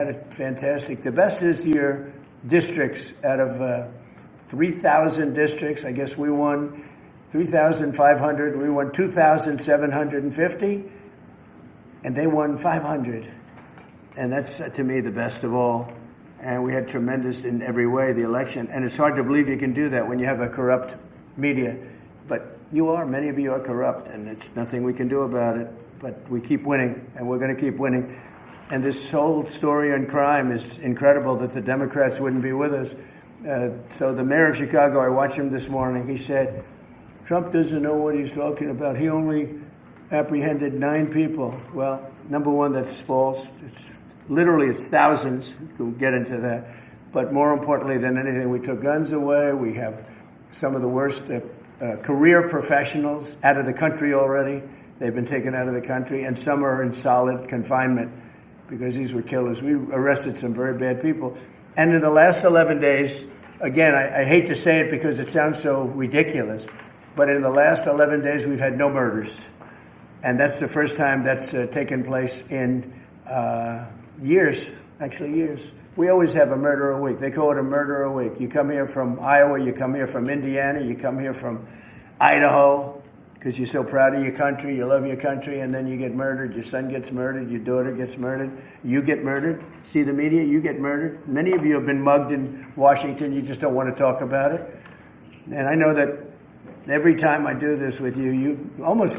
Fantastic. The best is your districts. Out of 3,000 districts, I guess we won 3,500. We won 2,750, and they won 500. And that's, to me, the best of all. And we had tremendous in every way, the election. And it's hard to believe you can do that when you have a corrupt media. But many of you are corrupt, and it's nothing we can do about it. But we keep winning, and we're going to keep winning. And this whole story on crime is incredible that the Democrats wouldn't be with us. So the mayor of Chicago, I watched him this morning, he said, Trump doesn't know what he's talking about. He only apprehended 9 people. Well, number one, that's false. It's thousands. We'll get into that. But more importantly than anything, we took guns away. We have some of the worst career professionals out of the country already. They've been taken out of the country, and some are in solid confinement because these were killers. We arrested some very bad people. And in the last 11 days, again, I hate to say it because it sounds so ridiculous, but in the last 11 days, we've had no murders. And that's the first time that's taken place in years. We always have a murder a week. They call it a murder a week. You come here from Iowa, you come here from Indiana, you come here from Idaho, because you're so proud of your country, you love your country, and then you get murdered. Your son gets murdered, your daughter gets murdered, you get murdered. See the media, you get murdered. Many of you have been mugged in Washington, you just don't want to talk about it. And I know that every time I do this with you almost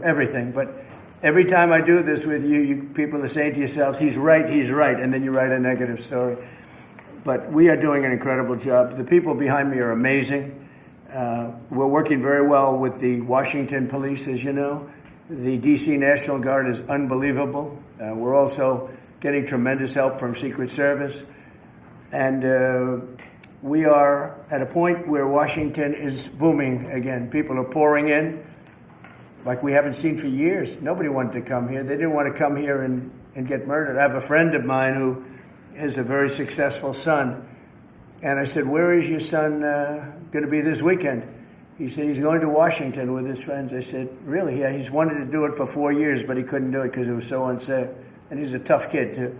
everything, but every time I do this with you people are saying to yourselves, he's right, and then you write a negative story. But we are doing an incredible job. The people behind me are amazing. We're working very well with the Washington police, as you know. The D.C. National Guard is unbelievable. We're also getting tremendous help from Secret Service. And we are at a point where Washington is booming again. People are pouring in like we haven't seen for years. Nobody wanted to come here. They didn't want to come here and get murdered. I have a friend of mine who has a very successful son. And I said, where is your son going to be this weekend? He said, he's going to Washington with his friends. I said, really? Yeah, he's wanted to do it for 4 years, but he couldn't do it because it was so unsafe. And he's a tough kid, too.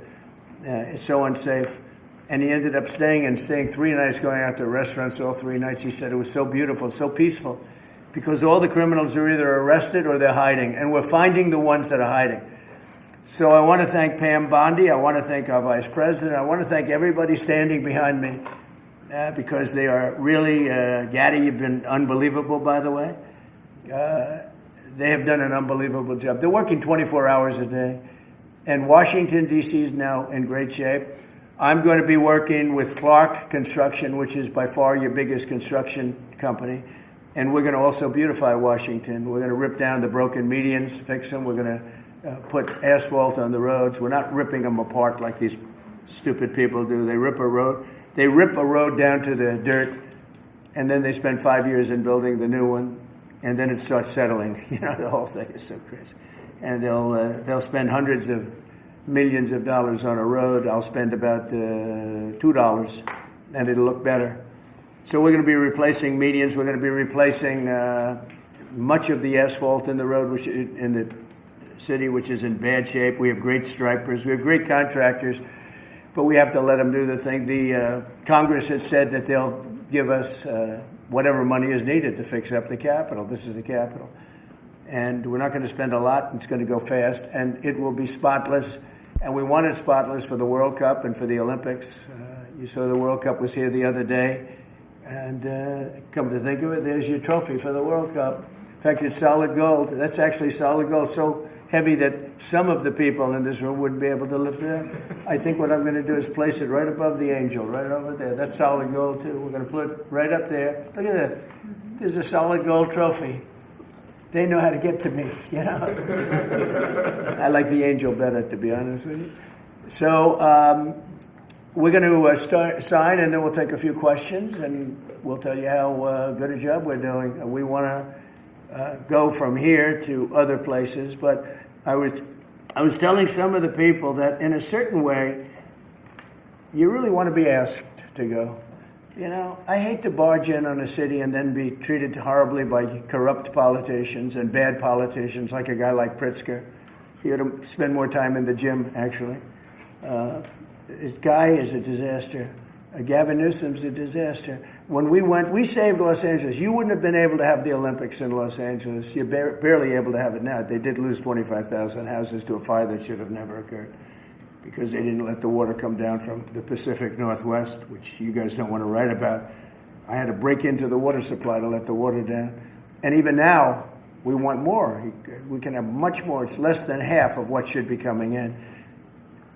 It's so unsafe. And he ended up staying 3 nights, going out to restaurants all 3 nights. He said it was so beautiful, so peaceful, because all the criminals are either arrested or they're hiding. And we're finding the ones that are hiding. So I want to thank Pam Bondi. I want to thank our vice president. I want to thank everybody standing behind me. Because they are really, Gaddy, you've been unbelievable, by the way. They have done an unbelievable job. They're working 24 hours a day. And Washington, D.C. is now in great shape. I'm going to be working with Clark Construction, which is by far your biggest construction company. And we're going to also beautify Washington. We're going to rip down the broken medians, fix them. We're going to put asphalt on the roads. We're not ripping them apart like these stupid people do. They rip a road. They rip a road down to the dirt, and then they spend 5 years in building the new one, and then it starts settling. The whole thing is so crazy. And they'll spend hundreds of millions of dollars on a road. I'll spend about $2, and it'll look better. So we're going to be replacing medians. We're going to be replacing much of the asphalt in the road, which in the city, which is in bad shape. We have great stripers. We have great contractors. But we have to let them do the thing. The Congress has said that they'll give us whatever money is needed to fix up the Capitol. This is the Capitol. And we're not going to spend a lot. It's going to go fast. And it will be spotless. And we want it spotless for the World Cup and for the Olympics. You saw the World Cup was here the other day. And come to think of it, there's your trophy for the World Cup. In fact, it's solid gold. That's actually solid gold. So heavy that some of the people in this room wouldn't be able to lift it up. I think what I'm going to do is place it right above the angel, right over there. That's solid gold, too. We're going to put it right up there. Look at that. There's a solid gold trophy. They know how to get to me, I like the angel better, to be honest with you. So we're going to sign, and then we'll take a few questions, and we'll tell you how good a job we're doing. We want to go from here to other places, but I was telling some of the people that in a certain way, you really want to be asked to go. I hate to barge in on a city and then be treated horribly by corrupt politicians and bad politicians, like a guy like Pritzker. He ought to spend more time in the gym, actually. This guy is a disaster. Gavin Newsom's a disaster. When we went, we saved Los Angeles. You wouldn't have been able to have the Olympics in Los Angeles. You're barely able to have it now. They did lose 25,000 houses to a fire that should have never occurred because they didn't let the water come down from the Pacific Northwest, which you guys don't want to write about. I had to break into the water supply to let the water down. And even now, we want more. We can have much more. It's less than half of what should be coming in.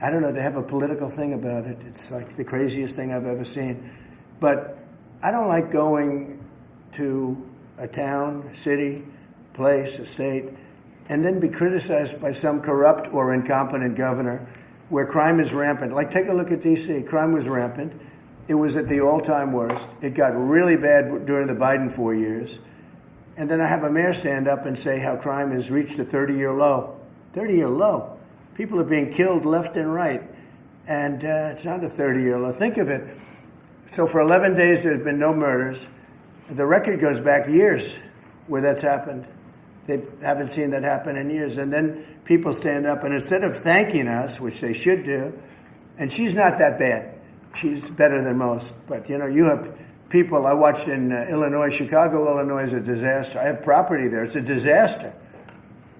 I don't know, they have a political thing about it. It's like the craziest thing I've ever seen. But I don't like going to a town, city, place, a state, and then be criticized by some corrupt or incompetent governor where crime is rampant. Like, take a look at D.C. Crime was rampant. It was at the all-time worst. It got really bad during the Biden 4 years. And then I have a mayor stand up and say how crime has reached a 30-year low. 30-year low. People are being killed left and right. And it's not a 30-year low. Think of it. So for 11 days, there's been no murders. The record goes back years where that's happened. They haven't seen that happen in years. And then people stand up, and instead of thanking us, which they should do, and she's not that bad. She's better than most. But, you have people, I watched in Illinois, Chicago, Illinois is a disaster. I have property there. It's a disaster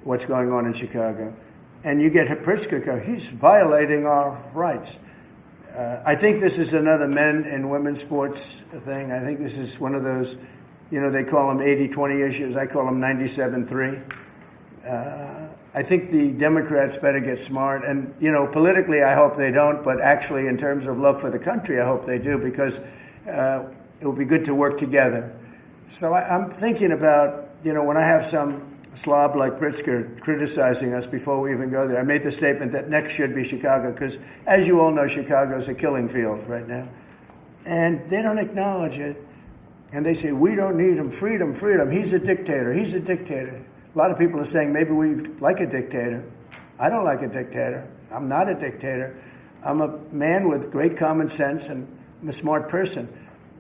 what's going on in Chicago. And you get Pritzker, he's violating our rights. I think this is another men and women's sports thing. I think this is one of those, they call them 80-20 issues. I call them 97-3. I think the Democrats better get smart. And, politically, I hope they don't. But actually, in terms of love for the country, I hope they do, because it will be good to work together. So I'm thinking about, when I have some slob like Pritzker criticizing us before we even go there. I made the statement that next should be Chicago because, as you all know, Chicago is a killing field right now. And they don't acknowledge it. And they say, we don't need him. Freedom, freedom. He's a dictator. He's a dictator. A lot of people are saying maybe we like a dictator. I don't like a dictator. I'm not a dictator. I'm a man with great common sense, and I'm a smart person.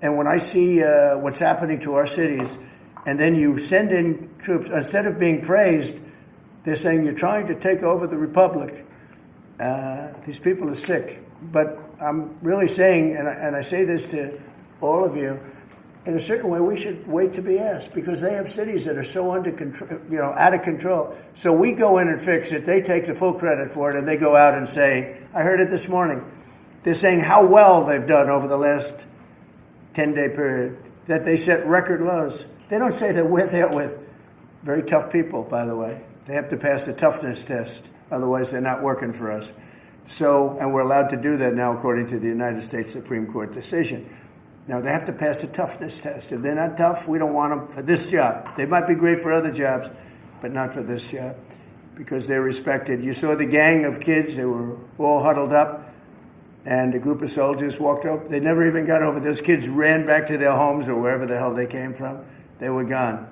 And when I see what's happening to our cities, and then you send in troops, instead of being praised, they're saying you're trying to take over the republic. These people are sick. But I'm really saying, and I say this to all of you, in a certain way, we should wait to be asked because they have cities that are so under control, out of control. So we go in and fix it. They take the full credit for it, and they go out and say, I heard it this morning. They're saying how well they've done over the last 10-day period, that they set record lows. They don't say that we're there with very tough people, by the way. They have to pass the toughness test. Otherwise, they're not working for us. So, and we're allowed to do that now according to the United States Supreme Court decision. Now, they have to pass the toughness test. If they're not tough, we don't want them for this job. They might be great for other jobs, but not for this job because they're respected. You saw the gang of kids. They were all huddled up. And a group of soldiers walked up. They never even got over. Those kids ran back to their homes or wherever the hell they came from. They were gone.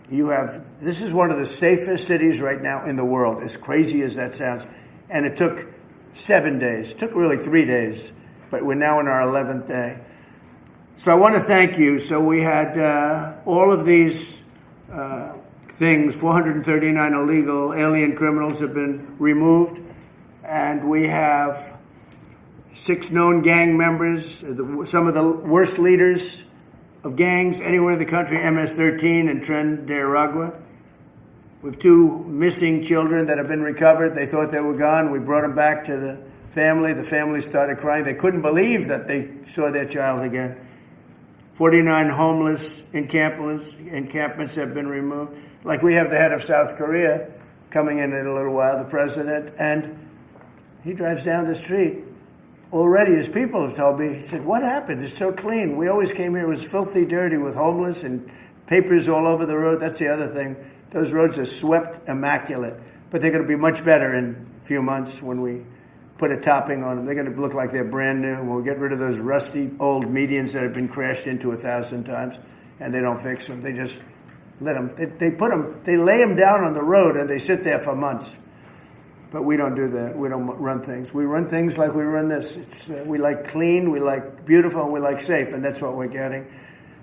This is one of the safest cities right now in the world, as crazy as that sounds. And it took 7 days. It took really 3 days. But we're now in our 11th day. So I want to thank you. So we had all of these things. 439 illegal alien criminals have been removed. And we have 6 known gang members, some of the worst leaders of gangs anywhere in the country, MS-13 and Tren de Aragua. We have 2 missing children that have been recovered. They thought they were gone. We brought them back to the family. The family started crying. They couldn't believe that they saw their child again. 49 homeless encampments have been removed. Like we have the head of South Korea coming in a little while, the president, and he drives down the street. Already, his people have told me, he said, what happened? It's so clean. We always came here, it was filthy dirty with homeless and papers all over the road. That's the other thing. Those roads are swept immaculate. But they're going to be much better in a few months when we put a topping on them. They're going to look like they're brand new. We'll get rid of those rusty old medians that have been crashed into 1,000 times, and they don't fix them. They just let them. They lay them down on the road, and they sit there for months. But we don't do that. We don't run things. We run things like we run this. We like clean, we like beautiful, and we like safe, and that's what we're getting.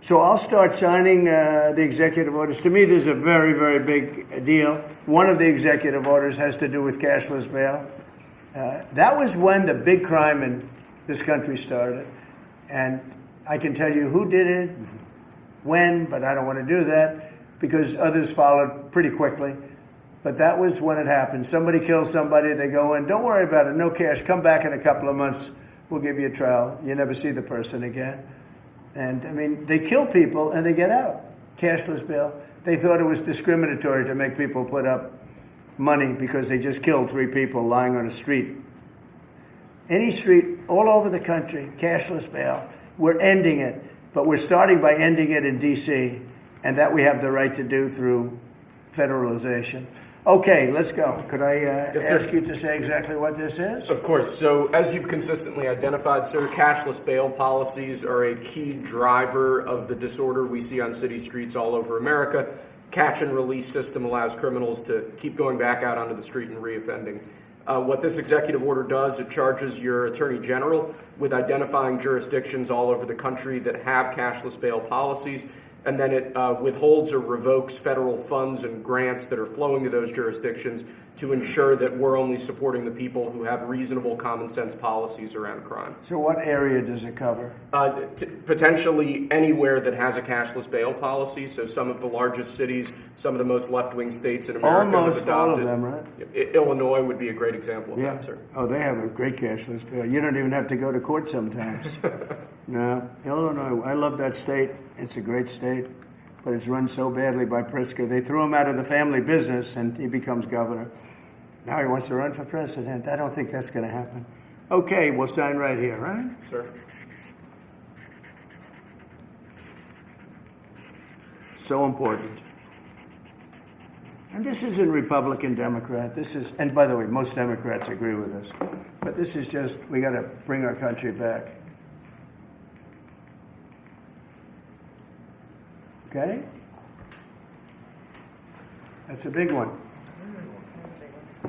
So I'll start signing the executive orders. To me, this is a very, very big deal. One of the executive orders has to do with cashless bail. That was when the big crime in this country started. And I can tell you who did it, when, but I don't want to do that because others followed pretty quickly. But that was when it happened. Somebody kills somebody, they go in, don't worry about it, no cash, come back in a couple of months, we'll give you a trial. You never see the person again. And I mean, they kill people and they get out. Cashless bail. They thought it was discriminatory to make people put up money because they just killed 3 people lying on a street. Any street all over the country, cashless bail. We're ending it, but we're starting by ending it in D.C., and that we have the right to do through federalization. Okay, let's go. Could I ask you to say exactly what this is? Of course. So as you've consistently identified, sir, cashless bail policies are a key driver of the disorder we see on city streets all over America. Catch and release system allows criminals to keep going back out onto the street and reoffending. What this executive order does, it charges your attorney general with identifying jurisdictions all over the country that have cashless bail policies, and then it withholds or revokes federal funds and grants that are flowing to those jurisdictions to ensure that we're only supporting the people who have reasonable common sense policies around crime. So what area does it cover? Potentially anywhere that has a cashless bail policy. So some of the largest cities, some of the most left-wing states in America Almost have adopted. all of them, right? Illinois would be a great example of that, sir. Oh, they have a great cashless bail. You don't even have to go to court sometimes. No, Illinois, I love that state. It's a great state, but it's run so badly by Pritzker. They threw him out of the family business and he becomes governor. Now he wants to run for president. I don't think that's going to happen. Okay, we'll sign right here, right? Sir. So important. And this isn't Republican, Democrat. This is, and by the way, most Democrats agree with us. But this is just, we got to bring our country back. Okay? That's a big one.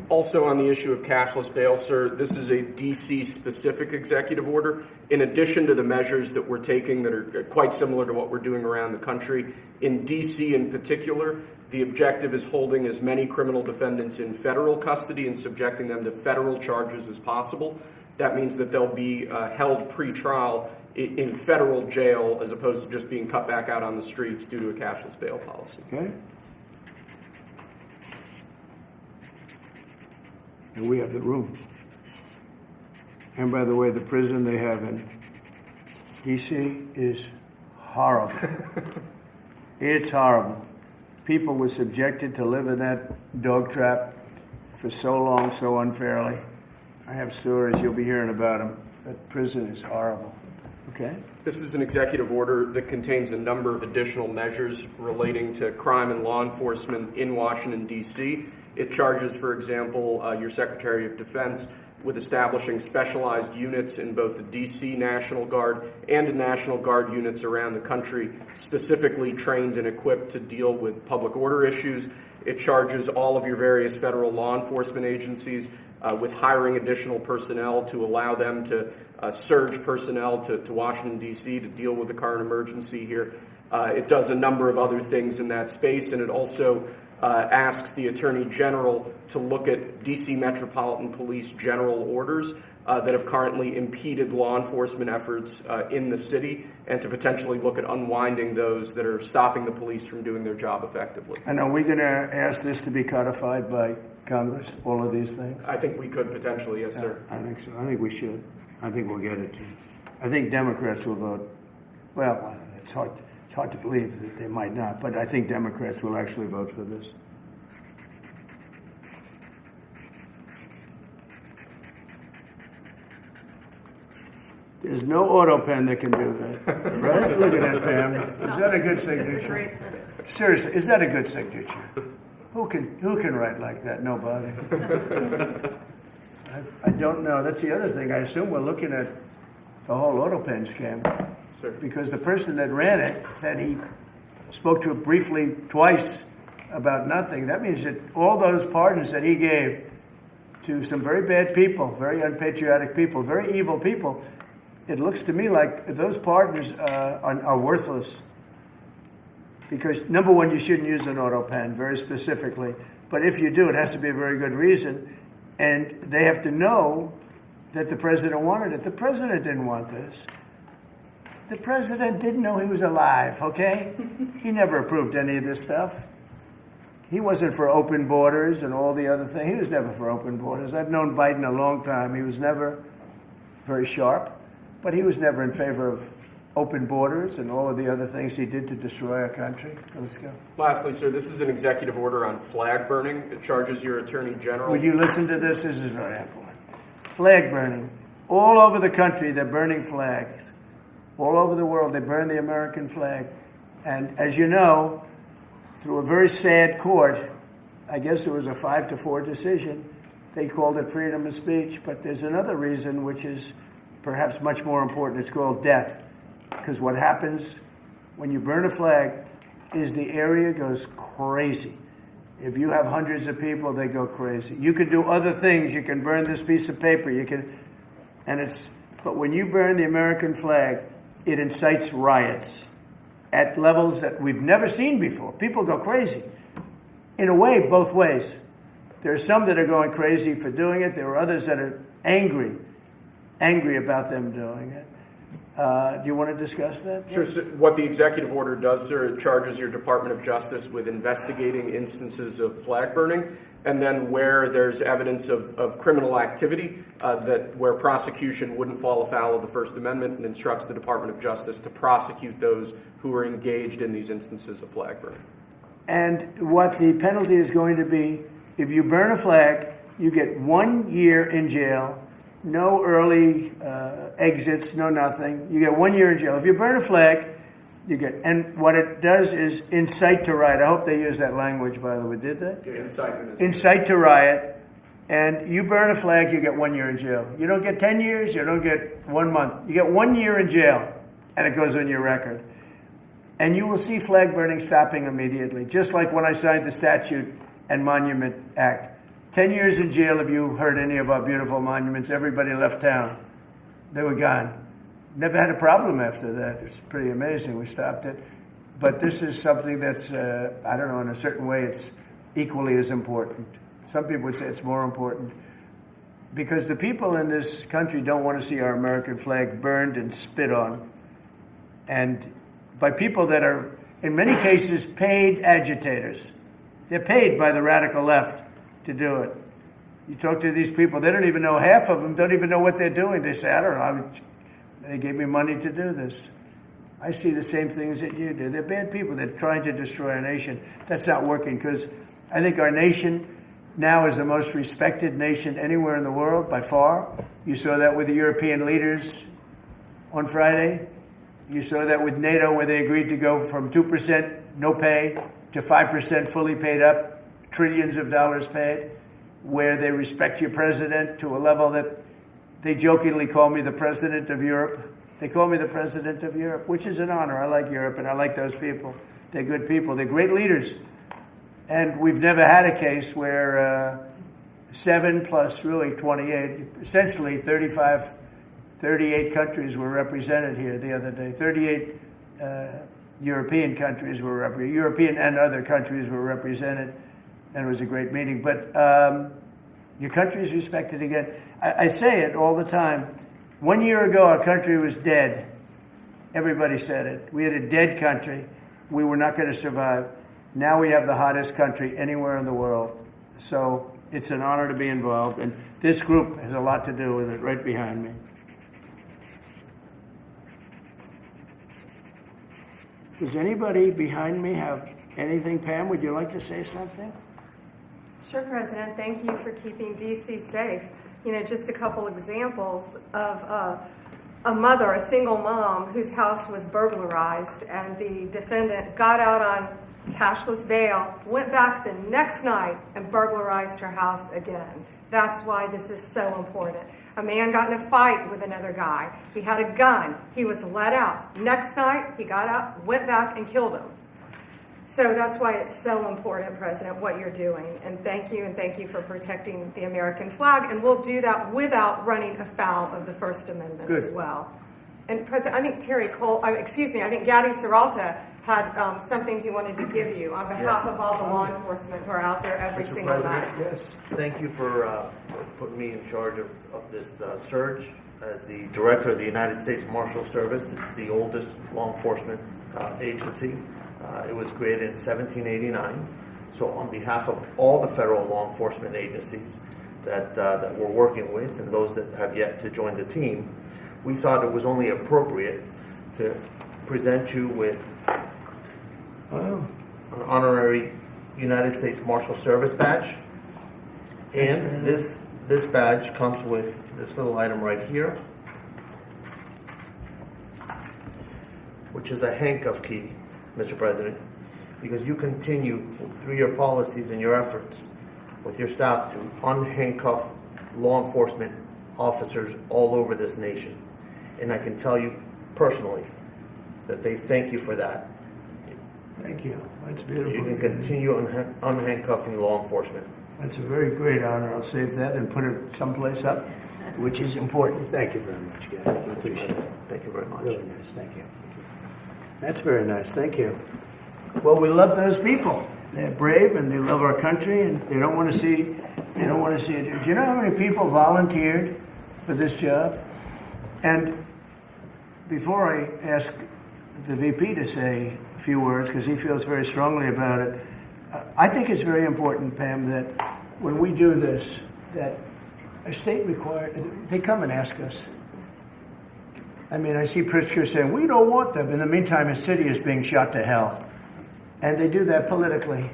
Also on the issue of cashless bail, sir, this is a D.C.-specific executive order. In addition to the measures that we're taking that are quite similar to what we're doing around the country, in D.C. in particular, the objective is holding as many criminal defendants in federal custody and subjecting them to federal charges as possible. That means that they'll be held pre-trial in federal jail as opposed to just being cut back out on the streets due to a cashless bail policy. Okay? And we have the room. And by the way, the prison they have in D.C. is horrible. It's horrible. People were subjected to live in that dog trap for so long, so unfairly. I have stories, you'll be hearing about them. That prison is horrible. Okay? This is an executive order that contains a number of additional measures relating to crime and law enforcement in Washington, D.C. It charges, for example, your Secretary of Defense with establishing specialized units in both the D.C. National Guard and the National Guard units around the country, specifically trained and equipped to deal with public order issues. It charges all of your various federal law enforcement agencies with hiring additional personnel to allow them to surge personnel to Washington, D.C. to deal with the current emergency here. It does a number of other things in that space, and it also asks the Attorney General to look at D.C. Metropolitan Police general orders that have currently impeded law enforcement efforts in the city, and to potentially look at unwinding those that are stopping the police from doing their job effectively. And are we going to ask this to be codified by Congress, all of these things? I think we could potentially, yes, sir. I think so. I think we should. I think we'll get it too. I think Democrats will vote. Well, it's hard to believe that they might not, but I think Democrats will actually vote for this. There's no auto pen that can do that, right? Look at that, Pam. Is that a good signature? Seriously, is that a good signature? Who can write like that? Nobody. I don't know. That's the other thing. I assume we're looking at the whole auto pen scam. Sir. Because the person that ran it said he spoke to it briefly twice about nothing. That means that all those pardons that he gave to some very bad people, very unpatriotic people, very evil people, it looks to me like those pardons are worthless. Because, number one, you shouldn't use an auto pen, very specifically. But if you do, it has to be a very good reason. And they have to know that the president wanted it. The president didn't want this. The president didn't know he was alive, okay? He never approved any of this stuff. He wasn't for open borders and all the other things. He was never for open borders. I've known Biden a long time. He was never very sharp, but he was never in favor of open borders and all of the other things he did to destroy our country. Let's go. Lastly, sir, this is an executive order on flag burning. It charges your attorney general. Would you listen to this? This is very important. Flag burning. All over the country, they're burning flags. All over the world, they burn the American flag. And as you know, through a very sad court, I guess it was a 5-4 decision, they called it freedom of speech. But there's another reason which is perhaps much more important. It's called death. Because what happens when you burn a flag is the area goes crazy. If you have hundreds of people, they go crazy. You can do other things. You can burn this piece of paper. But when you burn the American flag, it incites riots at levels that we've never seen before. People go crazy. In a way, both ways. There are some that are going crazy for doing it. There are others that are angry about them doing it. Do you want to discuss that? Sure. So what the executive order does, sir, it charges your Department of Justice with investigating instances of flag burning, and then where there's evidence of criminal activity, where prosecution wouldn't fall afoul of the First Amendment, and instructs the Department of Justice to prosecute those who are engaged in these instances of flag burning. And what the penalty is going to be, if you burn a flag, you get 1 year in jail. No early exits, no nothing. You get 1 year in jail. If you burn a flag, and what it does is incite to riot. I hope they use that language, by the way. Did they? Yeah, incite to riot. And you burn a flag, you get 1 year in jail. You don't get 10 years, you don't get 1 month. You get 1 year in jail, and it goes on your record. And you will see flag burning stopping immediately, just like when I signed the Statute and Monument Act. 10 years in jail if you hurt any of our beautiful monuments. Everybody left town. They were gone. Never had a problem after that. It's pretty amazing. We stopped it. But this is something that's, I don't know, in a certain way, it's equally as important. Some people would say it's more important. Because the people in this country don't want to see our American flag burned and spit on. And by people that are, in many cases, paid agitators. They're paid by the radical left to do it. You talk to these people, they don't even know, half of them don't even know what they're doing. They say, I don't know, they gave me money to do this. I see the same things that you do. They're bad people. They're trying to destroy our nation. That's not working, because I think our nation now is the most respected nation anywhere in the world, by far. You saw that with the European leaders on Friday. You saw that with NATO, where they agreed to go from 2% no pay to 5% fully paid up. Trillions of dollars paid, where they respect your president to a level that they jokingly call me the president of Europe. They call me the president of Europe, which is an honor. I like Europe, and I like those people. They're good people. They're great leaders. And we've never had a case where 7 plus really 28, essentially 38 countries were represented here the other day. 38 European countries were represented. European and other countries were represented. And it was a great meeting. But your country is respected again. I say it all the time. 1 year ago, our country was dead. Everybody said it. We had a dead country. We were not going to survive. Now we have the hottest country anywhere in the world. So it's an honor to be involved. And this group has a lot to do with it, right behind me. Does anybody behind me have anything? Pam, would you like to say something? Sure, President. Thank you for keeping D.C. safe. You know, just a couple examples of a mother, a single mom, whose house was burglarized, and the defendant got out on cashless bail, went back the next night and burglarized her house again. That's why this is so important. A man got in a fight with another guy. He had a gun. He was let out. Next night, he got out, went back, and killed him. So that's why it's so important, President, what you're doing. And thank you for protecting the American flag. And we'll do that without running afoul of the First Amendment as well. And President, I think Terry Cole, excuse me, I think Gaddy Serralta had something he wanted to give you on behalf of all the law enforcement who are out there every Mr. single President, night. yes. Thank you for putting me in charge of this surge. As the director of the United States Marshal Service, it's the oldest law enforcement agency. It was created in 1789. So on behalf of all the federal law enforcement agencies that we're working with and those that have yet to join the team, we thought it was only appropriate to present you with an honorary United States Marshal Service badge. And this badge comes with this little item right here, which is a handcuff key, Mr. President, because you continue through your policies and your efforts with your staff to unhandcuff law enforcement officers all over this nation. And I can tell you personally that they thank you for that. Thank you. That's beautiful. You can continue unhandcuffing law enforcement. That's a very great honor. I'll save that and put it someplace up, which is important. Thank you very much, Gary. I appreciate it. Thank you very much. Really nice. Thank you. That's very nice. Thank you. Well, we love those people. They're brave and they love our country and they don't want to see it. Do you know how many people volunteered for this job? And before I ask the VP to say a few words, because he feels very strongly about it, I think it's very important, Pam, that when we do this, that a state they come and ask us. I mean, I see Pritzker saying, we don't want them. In the meantime, his city is being shot to hell. And they do that politically.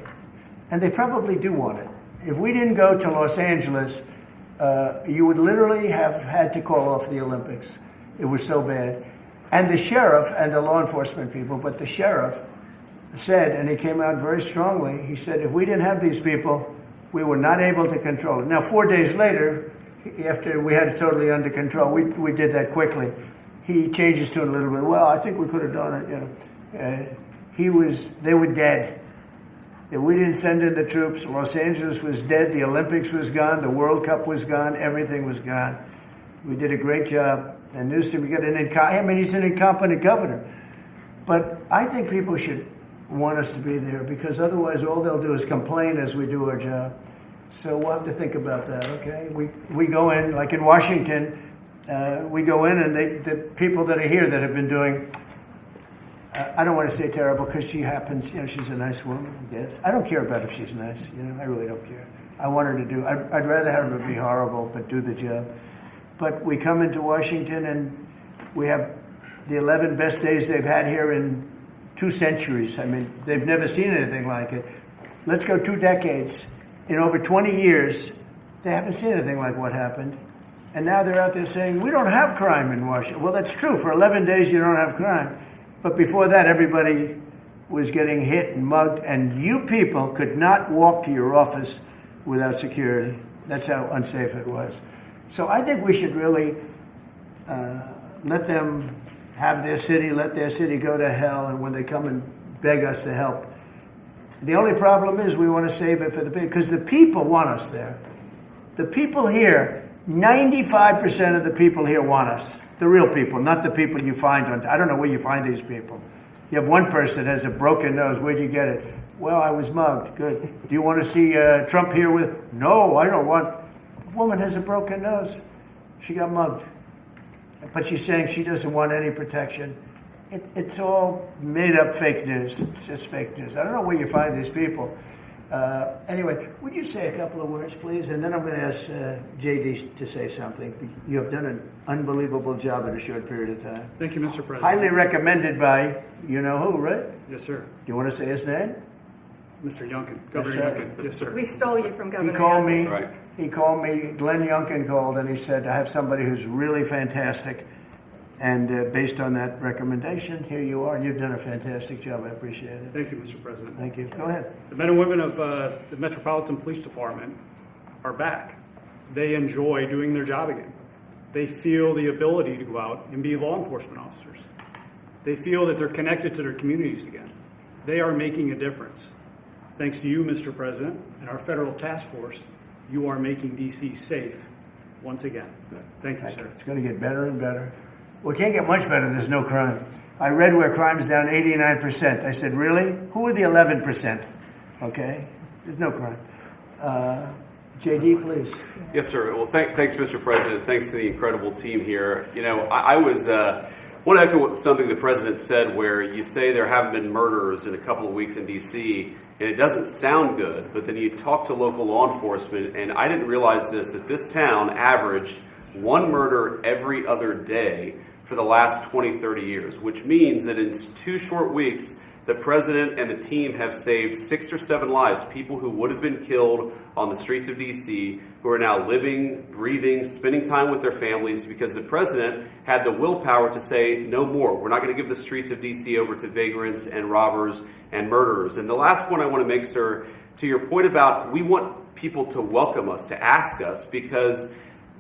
And they probably do want it. If we didn't go to Los Angeles, you would literally have had to call off the Olympics. It was so bad. And the sheriff and the law enforcement people, but the sheriff said, and he came out very strongly, he said, if we didn't have these people, we were not able to control it. Now, 4 days later, after we had it totally under control, we did that quickly. He changed his tune a little bit. Well, I think we could have done it, you know. They were dead. If we didn't send in the troops, Los Angeles was dead, the Olympics was gone, the World Cup was gone, everything was gone. We did a great job. And Newsom, we got he's an incompetent governor. But I think people should want us to be there because otherwise all they'll do is complain as we do our job. So we'll have to think about that, okay? We go in, like in Washington, we go in and the people that are here that have been doing, I don't want to say terrible because she happens, you know, she's a nice woman, yes. I don't care about if she's nice, you know, I really don't care. I want her to do, I'd rather have her be horrible but do the job. But we come into Washington and we have the 11 best days they've had here in 2 centuries. I mean, they've never seen anything like it. Let's go 2 decades. In over 20 years, they haven't seen anything like what happened. And now they're out there saying, we don't have crime in Washington. Well, that's true. For 11 days, you don't have crime. But before that, everybody was getting hit and mugged, and you people could not walk to your office without security. That's how unsafe it was. So I think we should really let them have their city, let their city go to hell, and when they come and beg us to help. The only problem is we want to save it for the people, because the people want us there. The people here, 95% of the people here want us. The real people, not the people you find on, I don't know where you find these people. You have one person that has a broken nose. Where'd you get it? Well, I was mugged. Good. Do you want to see Trump here with? No, I don't want. The woman has a broken nose. She got mugged. But she's saying she doesn't want any protection. It's all made up fake news. It's just fake news. I don't know where you find these people. Anyway, would you say a couple of words, please? And then I'm going to ask JD to say something. You have done an unbelievable job in a short period of time. Thank you, Mr. President. Highly recommended by you-know-who, right? Yes, sir. Do you want to say his name? Mr. Youngkin, Governor Yes, sir. Youngkin. Yes, sir. We stole you from Governor He called Youngkin. me. Right. He called me. Glenn Youngkin called, and he said, "I have somebody who's really fantastic." And based on that recommendation, here you are, and you've done a fantastic job. I appreciate it. Thank you, Mr. President. Thank you. Go ahead. The men and women of the Metropolitan Police Department are back. They enjoy doing their job again. They feel the ability to go out and be law enforcement officers. They feel that they're connected to their communities again. They are making a difference. Thanks to you, Mr. President, and our federal task force, you are making D.C. safe once again. Good. Thank you, sir. It's going to get better and better. Well, it can't get much better. There's no crime. I read where crime's down 89%. I said, really? Who are the 11%? Okay, there's no crime. JD, please. Yes, sir. Well, thanks, Mr. President. Thanks to the incredible team here. You know, I want to echo something the President said, where you say there haven't been murders in a couple of weeks in D.C., and it doesn't sound good, but then you talk to local law enforcement, and I didn't realize that this town averaged one murder every other day for the last 20, 30 years, which means that in 2 short weeks, the President and the team have saved 6 or 7 lives, people who would have been killed on the streets of D.C., who are now living, breathing, spending time with their families, because the President had the willpower to say, no more. We're not going to give the streets of D.C. over to vagrants and robbers and murderers. And the last point I want to make, sir, to your point about we want people to welcome us, to ask us, because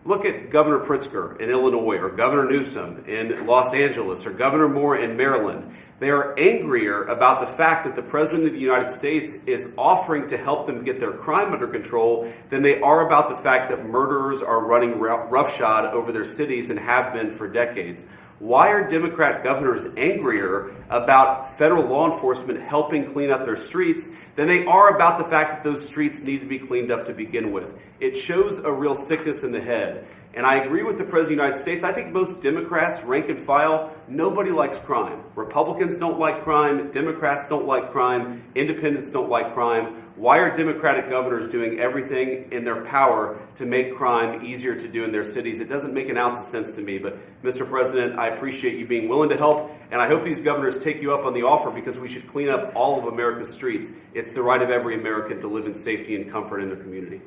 look at Governor Pritzker in Illinois, or Governor Newsom in Los Angeles, or Governor Moore in Maryland. They are angrier about the fact that the President of the United States is offering to help them get their crime under control than they are about the fact that murderers are running roughshod over their cities and have been for decades. Why are Democrat governors angrier about federal law enforcement helping clean up their streets than they are about the fact that those streets need to be cleaned up to begin with? It shows a real sickness in the head. And I agree with the President of the United States. I think most Democrats, rank and file, nobody likes crime. Republicans don't like crime. Democrats don't like crime. Independents don't like crime. Why are Democratic governors doing everything in their power to make crime easier to do in their cities? It doesn't make an ounce of sense to me. But, Mr. President, I appreciate you being willing to help. And I hope these governors take you up on the offer, because we should clean up all of America's streets. It's the right of every American to live in safety and comfort in their community.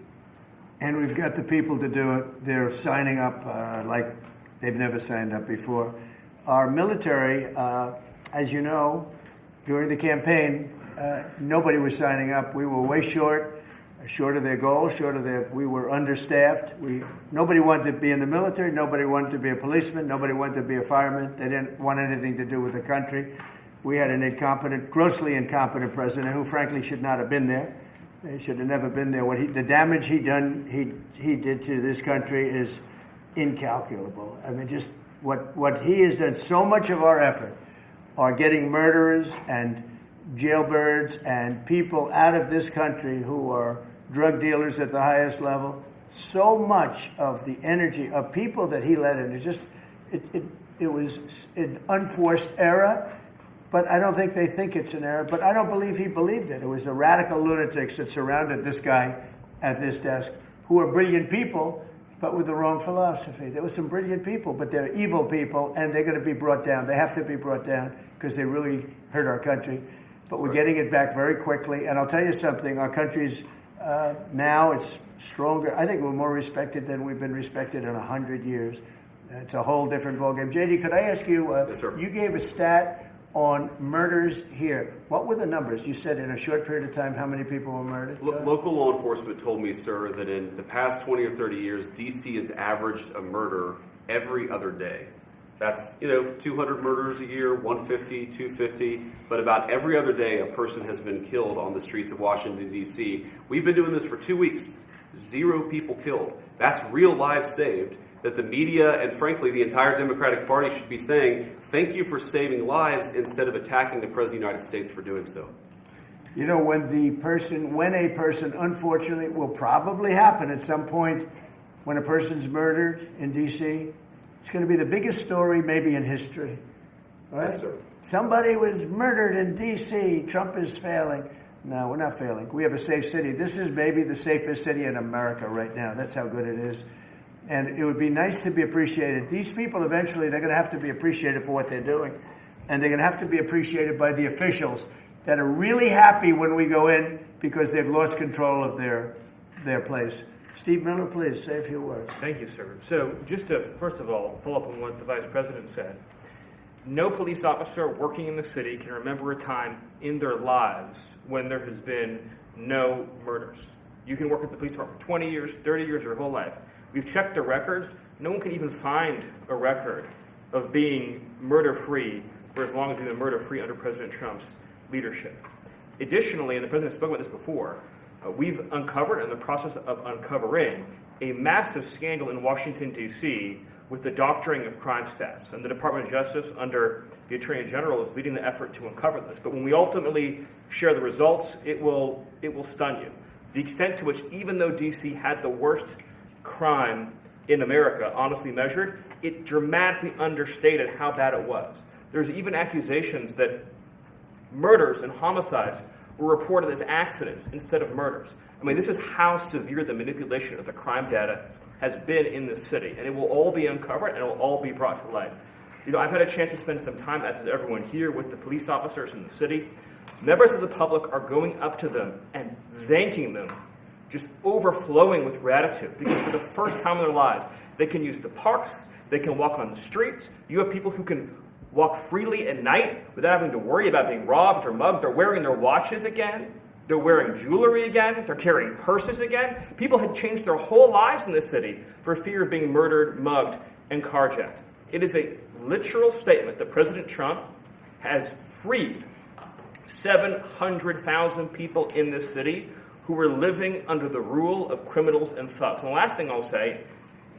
And we've got the people to do it. They're signing up like they've never signed up before. Our military, as you know, during the campaign, nobody was signing up. We were way short of their goal, we were understaffed. Nobody wanted to be in the military. Nobody wanted to be a policeman. Nobody wanted to be a fireman. They didn't want anything to do with the country. We had an grossly incompetent president who, frankly, should not have been there. He should have never been there. The damage he did to this country is incalculable. I mean, just what he has done. So much of our effort are getting murderers and jailbirds and people out of this country who are drug dealers at the highest level. So much of the energy of people that he let in, it was an unforced error. But I don't think they think it's an error. But I don't believe he believed it. It was the radical lunatics that surrounded this guy at this desk, who are brilliant people, but with the wrong philosophy. There were some brilliant people, but they're evil people, and they're going to be brought down. They have to be brought down because they really hurt our country. But we're getting it back very quickly. And I'll tell you something, our country's now it's stronger. I think we're more respected than we've been respected in 100 years. It's a whole different ballgame. JD, could I ask you, Yes, sir. You gave a stat on murders here. What were the numbers? You said in a short period of time how many people were murdered? Local law enforcement told me, sir, that in the past 20 or 30 years, D.C. has averaged a murder every other day. That's, 200 murders a year, 150, 250, but about every other day a person has been killed on the streets of Washington, D.C. We've been doing this for 2 weeks. 0 people killed. That's real lives saved. That the media and, frankly, the entire Democratic Party should be saying, thank you for saving lives, instead of attacking the President of the United States for doing so. You know, when a person, unfortunately, will probably happen at some point, when a person's murdered in D.C., it's going to be the biggest story maybe in history. Right? Yes, sir. Somebody was murdered in D.C. Trump is failing. No, we're not failing. We have a safe city. This is maybe the safest city in America right now. That's how good it is. And it would be nice to be appreciated. These people, eventually, they're going to have to be appreciated for what they're doing. And they're going to have to be appreciated by the officials that are really happy when we go in because they've lost control of their place. Steve Miller, please, say a few words. Thank you, sir. So just to, first of all, follow up on what the Vice President said, no police officer working in the city can remember a time in their lives when there has been no murders. You can work at the police department for 20 years, 30 years, your whole life. We've checked the records. No one can even find a record of being murder-free for as long as we've been murder-free under President Trump's leadership. Additionally, and the President spoke about this before, we've uncovered, in the process of uncovering, a massive scandal in Washington, D.C., with the doctoring of crime stats. And the Department of Justice, under the Attorney General, is leading the effort to uncover this. But when we ultimately share the results, it will stun you. The extent to which, even though D.C. had the worst crime in America, honestly measured, it dramatically understated how bad it was. There's even accusations that murders and homicides were reported as accidents instead of murders. I mean, this is how severe the manipulation of the crime data has been in this city, and it will all be uncovered and it will all be brought to light. You know, I've had a chance to spend some time, as has everyone here, with the police officers in the city. Members of the public are going up to them and thanking them, just overflowing with gratitude, because for the first time in their lives, they can use the parks, they can walk on the streets. You have people who can walk freely at night without having to worry about being robbed or mugged. They're wearing their watches again. They're wearing jewelry again. They're carrying purses again. People had changed their whole lives in this city for fear of being murdered, mugged, and carjacked. It is a literal statement that President Trump has freed 700,000 people in this city who were living under the rule of criminals and thugs. And the last thing I'll say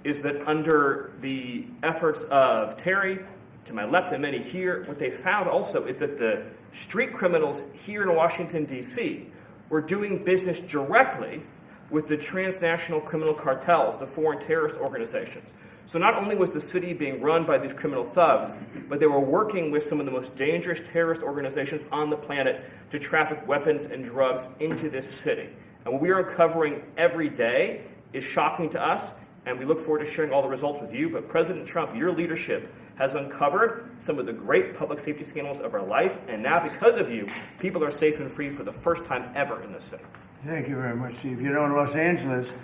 is that under the efforts of Terry, to my left and many here, what they found also is that the street criminals here in Washington, D.C. were doing business directly with the transnational criminal cartels, the foreign terrorist organizations. So not only was the city being run by these criminal thugs, but they were working with some of the most dangerous terrorist organizations on the planet to traffic weapons and drugs into this city. And what we are uncovering every day is shocking to us, and we look forward to sharing all the results with you. But President Trump, your leadership has uncovered some of the great public safety scandals of our life, and now because of you, people are safe and free for the first time ever in this city. Thank you very much, Steve. You know, in Los Angeles,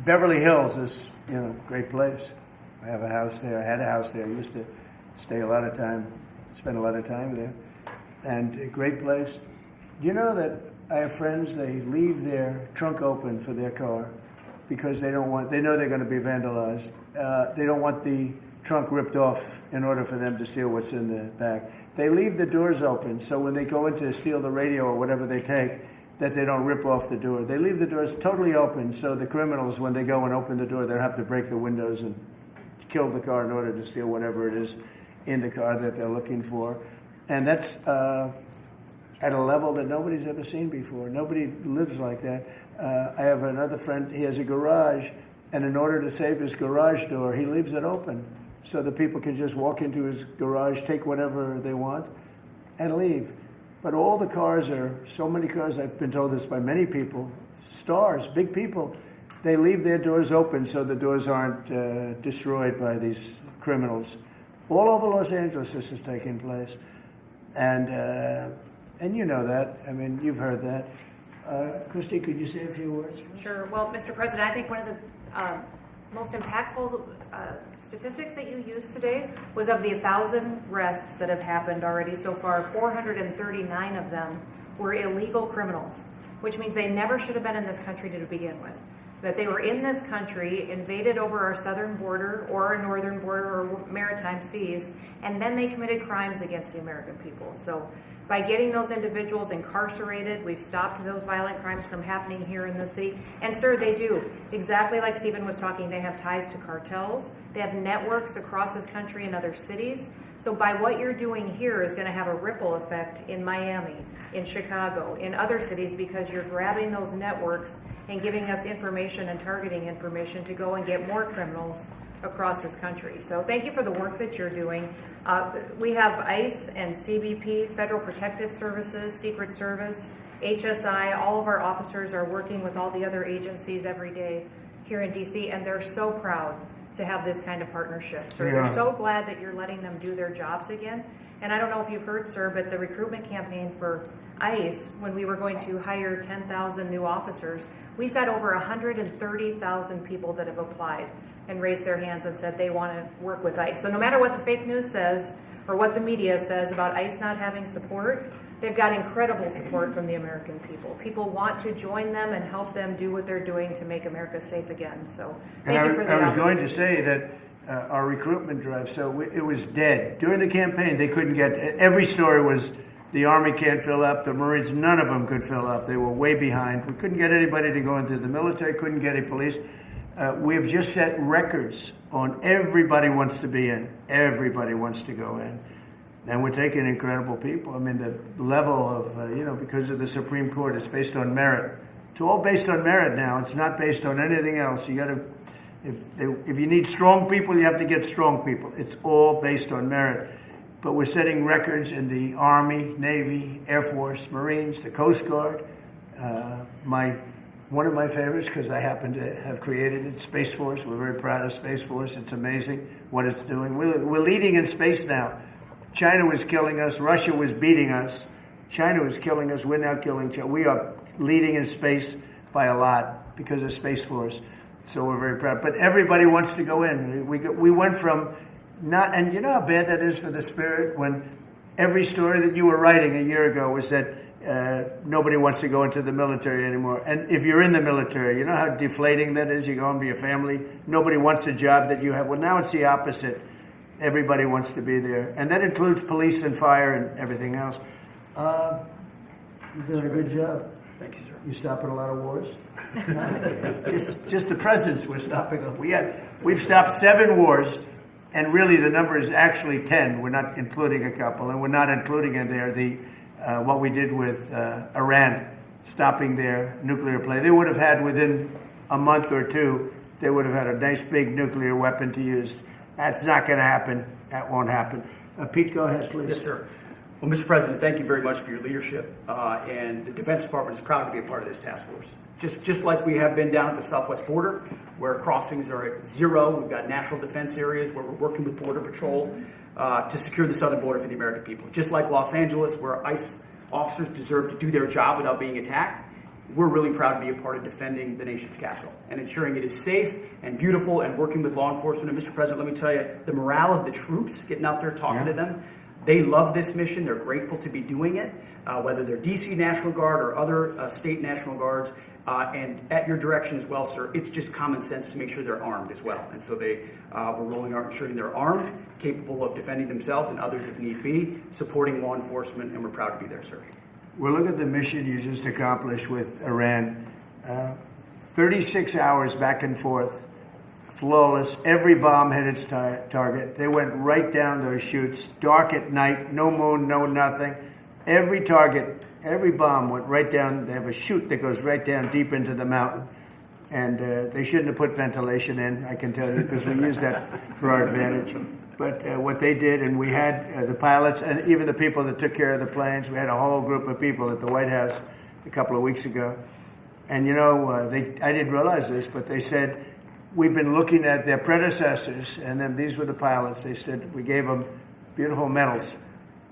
Beverly Hills is, a great place. I have a house there. I had a house there. I used to spend a lot of time there. And a great place. Do you know that I have friends, they leave their trunk open for their car because they know they're going to be vandalized. They don't want the trunk ripped off in order for them to steal what's in the back. They leave the doors open so when they go in to steal the radio or whatever they take, that they don't rip off the door. They leave the doors totally open so the criminals, when they go and open the door, they'll have to break the windows and kill the car in order to steal whatever it is in the car that they're looking for. And that's at a level that nobody's ever seen before. Nobody lives like that. I have another friend, he has a garage, and in order to save his garage door, he leaves it open so that people can just walk into his garage, take whatever they want, and leave. But all the cars so many cars, I've been told this by many people, stars, big people, they leave their doors open so the doors aren't destroyed by these criminals. All over Los Angeles this is taking place. And you know that. I mean, you've heard that. Christy, could you say a few words? Sure. Well, Mr. President, I think one of the most impactful statistics that you used today was of the 1,000 arrests that have happened already so far, 439 of them were illegal criminals, which means they never should have been in this country to begin with. That they were in this country, invaded over our southern border or our northern border or maritime seas, and then they committed crimes against the American people. So by getting those individuals incarcerated, we've stopped those violent crimes from happening here in the city. And sir, they do. Exactly like Stephen was talking, they have ties to cartels. They have networks across this country and other cities. So by what you're doing here is going to have a ripple effect in Miami, in Chicago, in other cities, because you're grabbing those networks and giving us information and targeting information to go and get more criminals across this country. So thank you for the work that you're doing. We have ICE and CBP, Federal Protective Services, Secret Service, HSI. All of our officers are working with all the other agencies every day here in DC, and they're so proud to have this kind of partnership. So they're so glad that you're letting them do their jobs again. And I don't know if you've heard, sir, but the recruitment campaign for ICE, when we were going to hire 10,000 new officers, we've got over 130,000 people that have applied and raised their hands and said they want to work with ICE. So no matter what the fake news says or what the media says about ICE not having support, they've got incredible support from the American people. People want to join them and help them do what they're doing to make America safe again. So thank you for that. I was going to say that our recruitment drive, it was dead. During the campaign, they couldn't get, every story was the Army can't fill up, the Marines, none of them could fill up. They were way behind. We couldn't get anybody to go into the military, couldn't get any police. We have just set records on everybody wants to be in. Everybody wants to go in. And we're taking incredible people. I mean, the level of, because of the Supreme Court, it's based on merit. It's all based on merit now. It's not based on anything else. You got to, if you need strong people, you have to get strong people. It's all based on merit. But we're setting records in the Army, Navy, Air Force, Marines, the Coast Guard. One of my favorites, because I happen to have created it, Space Force. We're very proud of Space Force. It's amazing what it's doing. We're leading in space now. China was killing us. Russia was beating us. China was killing us. We're now killing China. We are leading in space by a lot because of Space Force. So we're very proud. But everybody wants to go in. We went from not, and you know how bad that is for the spirit when every story that you were writing a year ago was that nobody wants to go into the military anymore. And if you're in the military, you know how deflating that is? You go home to your family. Nobody wants a job that you have. Well, now it's the opposite. Everybody wants to be there. And that includes police and fire and everything else. You're doing a good job. Thank you, sir. You stopping a lot of wars? just the presidents we're stopping them. We've stopped 7 wars, and really the number is actually 10. We're not including a couple, and we're not including in there what we did with Iran, stopping their nuclear play. They would have had within a month or two, they would have had a nice big nuclear weapon to use. That's not going to happen. That won't happen. Pete, go ahead, please. Yes, sir. Well, Mr. President, thank you very much for your leadership, and the Defense Department is proud to be a part of this task force. Just like we have been down at the southwest border, where crossings are at 0, we've got national defense areas where we're working with Border Patrol to secure the southern border for the American people. Just like Los Angeles, where ICE officers deserve to do their job without being attacked, we're really proud to be a part of defending the nation's capital and ensuring it is safe and beautiful and working with law enforcement. And Mr. President, let me tell you, the morale of the troops, getting out there talking to them, they love this mission. They're grateful to be doing it, whether they're D.C. National Guard or other state National Guards. And at your direction as well, sir, it's just common sense to make sure they're armed as well. And so we're rolling out ensuring they're armed, capable of defending themselves and others if need be, supporting law enforcement, and we're proud to be there, sir. Well, look at the mission you just accomplished with Iran. 36 hours back and forth, flawless. Every bomb hit its target. They went right down those chutes, dark at night, no moon, no nothing. Every target, every bomb went right down. They have a chute that goes right down deep into the mountain. And they shouldn't have put ventilation in, I can tell you, because we use that for our advantage. But what they did, and we had the pilots and even the people that took care of the planes, we had a whole group of people at the White House a couple of weeks ago. And, I didn't realize this, but they said, we've been looking at their predecessors, and then these were the pilots. They said, we gave them beautiful medals.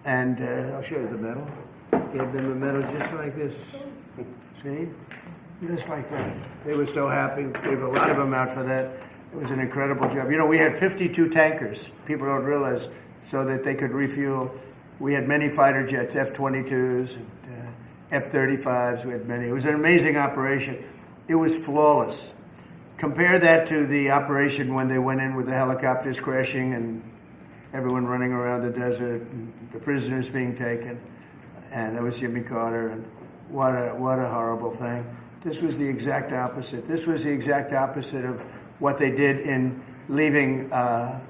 And I'll show you the medal. Gave them a medal just like this. See? Just like that. They were so happy. Gave a lot of them out for that. It was an incredible job. We had 52 tankers. People don't realize, so that they could refuel. We had many fighter jets, F-22s, and F-35s. We had many. It was an amazing operation. It was flawless. Compare that to the operation when they went in with the helicopters crashing and everyone running around the desert, and the prisoners being taken. And that was Jimmy Carter. And what a horrible thing. This was the exact opposite. This was the exact opposite of what they did in leaving a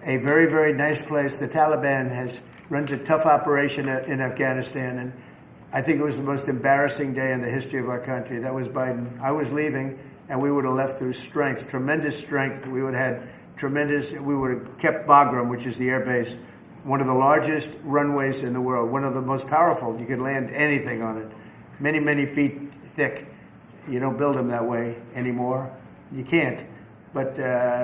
very, very nice place. The Taliban runs a tough operation in Afghanistan, and I think it was the most embarrassing day in the history of our country. That was Biden. I was leaving, and we would have left through strength, tremendous strength. We would have kept Bagram, which is the air base, one of the largest runways in the world, one of the most powerful. You could land anything on it, many, many feet thick. You don't build them that way anymore. You can't. But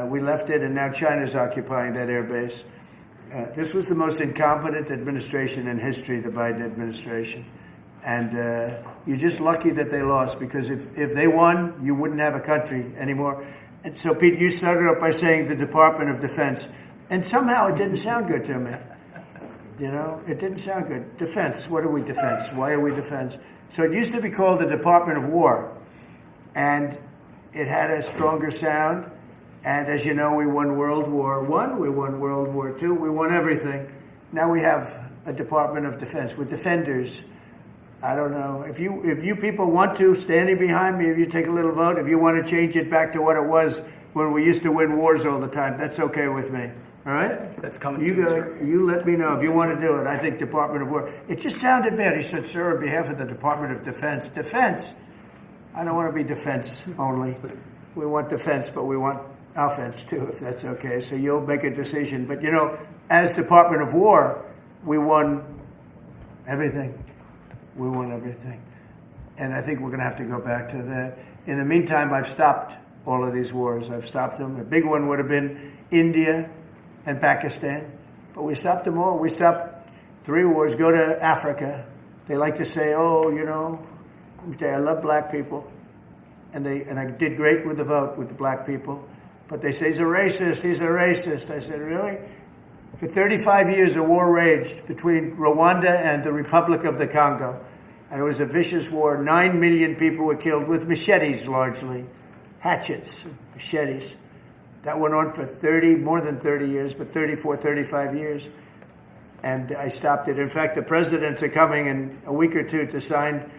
we left it, and now China's occupying that air base. This was the most incompetent administration in history, the Biden administration. And you're just lucky that they lost, because if they won, you wouldn't have a country anymore. And so, Pete, you started up by saying the Department of Defense. And somehow it didn't sound good to me. It didn't sound good. Defense, what are we defense? Why are we defense? So it used to be called the Department of War. And it had a stronger sound. And as you know, we won World War I, we won World War II, we won everything. Now we have a Department of Defense. We're defenders. I don't know. If you people want to, standing behind me, if you take a little vote, if you want to change it back to what it was when we used to win wars all the time, that's okay with me. All right? That's coming You soon, go, sir. you let me know if you want to do it. I think Department of War. It just sounded bad. He said, sir, on behalf of the Department of Defense. Defense. I don't want to be defense only. We want defense, but we want offense too, if that's okay. So you'll make a decision. But as Department of War, we won everything. We won everything. And I think we're going to have to go back to that. In the meantime, I've stopped all of these wars. I've stopped them. A big one would have been India and Pakistan. But we stopped them all. We stopped 3 wars. Go to Africa. They like to say, let me tell you, I love black people. And I did great with the vote with the black people. But they say, he's a racist. I said, really? For 35 years, a war raged between Rwanda and the Republic of the Congo. And it was a vicious war. 9 million people were killed with machetes, largely. Hatchets, machetes. That went on for more than 30 years, but 34, 35 years. And I stopped it. In fact, the presidents are coming in a week or two to sign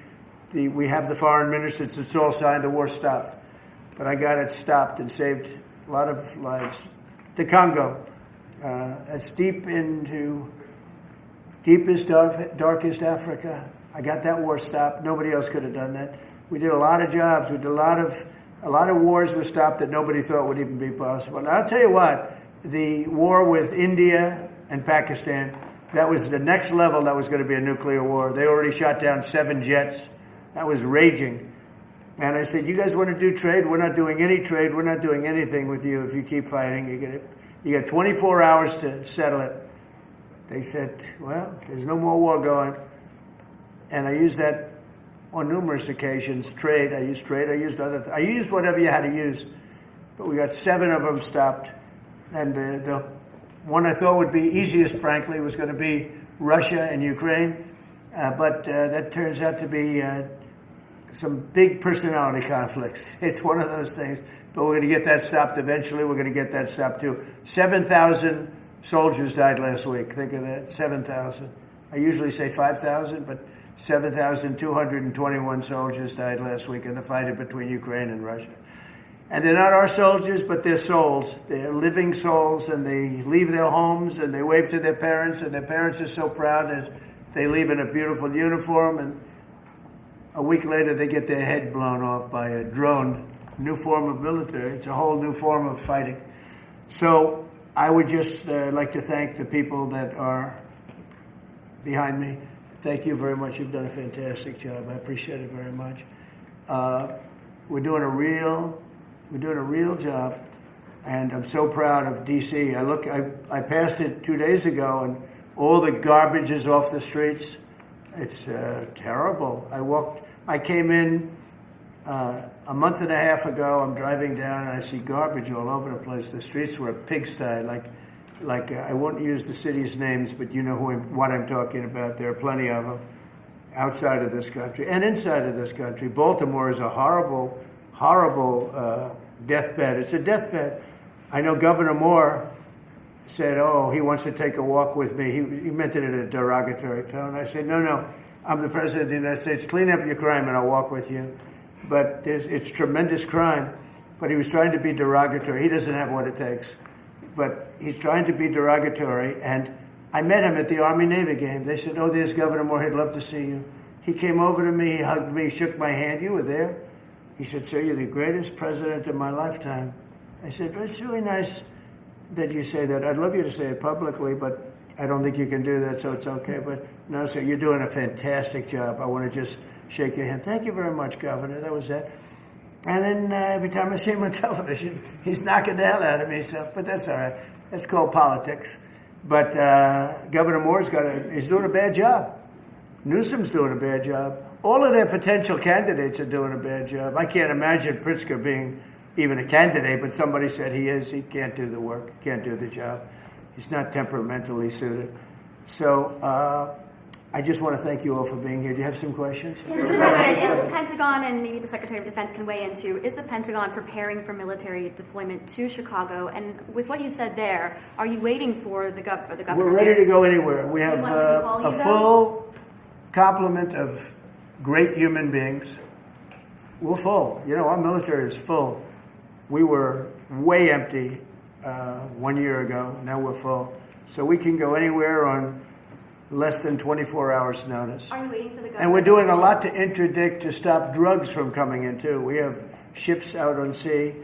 we have the foreign ministers, it's all signed, the war stopped. But I got it stopped and saved a lot of lives. The Congo. It's deepest, darkest Africa. I got that war stopped. Nobody else could have done that. We did a lot of jobs. We did a lot of wars were stopped that nobody thought would even be possible. And I'll tell you what, the war with India and Pakistan, that was the next level. That was going to be a nuclear war. They already shot down 7 jets. That was raging. And I said, you guys want to do trade? We're not doing any trade. We're not doing anything with you if you keep fighting. You got 24 hours to settle it. They said, well, there's no more war going. And I used that on numerous occasions. Trade. I used I used whatever you had to use. But we got 7 of them stopped. And the one I thought would be easiest, frankly, was going to be Russia and Ukraine. But that turns out to be some big personality conflicts. It's one of those things. But we're going to get that stopped eventually. We're going to get that stopped too. 7,000 soldiers died last week. Think of that, 7,000. I usually say 5,000, but 7,221 soldiers died last week in the fight between Ukraine and Russia. And they're not our soldiers, but they're souls. They're living souls, and they leave their homes, and they wave to their parents, and their parents are so proud as they leave in a beautiful uniform, and a week later they get their head blown off by a drone. New form of military. It's a whole new form of fighting. So I would just like to thank the people that are behind me. Thank you very much. You've done a fantastic job. I appreciate it very much. We're doing a real job, and I'm so proud of DC. I passed it 2 days ago, and all the garbage is off the streets. It's terrible. I came in a month and a half ago. I'm driving down, and I see garbage all over the place. The streets were a pigsty. Like I won't use the city's names, but you know what I'm talking about. There are plenty of them outside of this country and inside of this country. Baltimore is a horrible, horrible deathbed. It's a deathbed. I know Governor Moore said, he wants to take a walk with me. He meant it in a derogatory tone. I said, no, I'm the President of the United States. Clean up your crime and I'll walk with you. But it's tremendous crime. But he was trying to be derogatory. He doesn't have what it takes. But he's trying to be derogatory. And I met him at the Army-Navy game. They said, there's Governor Moore. He'd love to see you. He came over to me. He hugged me, shook my hand. You were there. He said, sir, you're the greatest president of my lifetime. I said, well, it's really nice that you say that. I'd love you to say it publicly, but I don't think you can do that, so it's okay. But no, sir, you're doing a fantastic job. I want to just shake your hand. Thank you very much, Governor. That was it. And then every time I see him on television, he's knocking the hell out of me. But that's all right. That's called politics. But Governor Moore's he's doing a bad job. Newsom's doing a bad job. All of their potential candidates are doing a bad job. I can't imagine Pritzker being even a candidate, but somebody said he is. He can't do the work, can't do the job. He's not temperamentally suited. So I just want to thank you all for being here. Do you have some questions? Yes, Mr. President, is the Pentagon, and maybe the Secretary of Defense can weigh into, is the Pentagon preparing for military deployment to Chicago? And with what you said there, are you waiting for the governor? We're ready to go anywhere. We have a full complement of great human beings. We're full. You know, our military is full. We were way empty 1 year ago. Now we're full. So we can go anywhere on less than 24 hours notice. Are you waiting for the government? And we're doing a lot to interdict to stop drugs from coming in too. We have ships out on sea.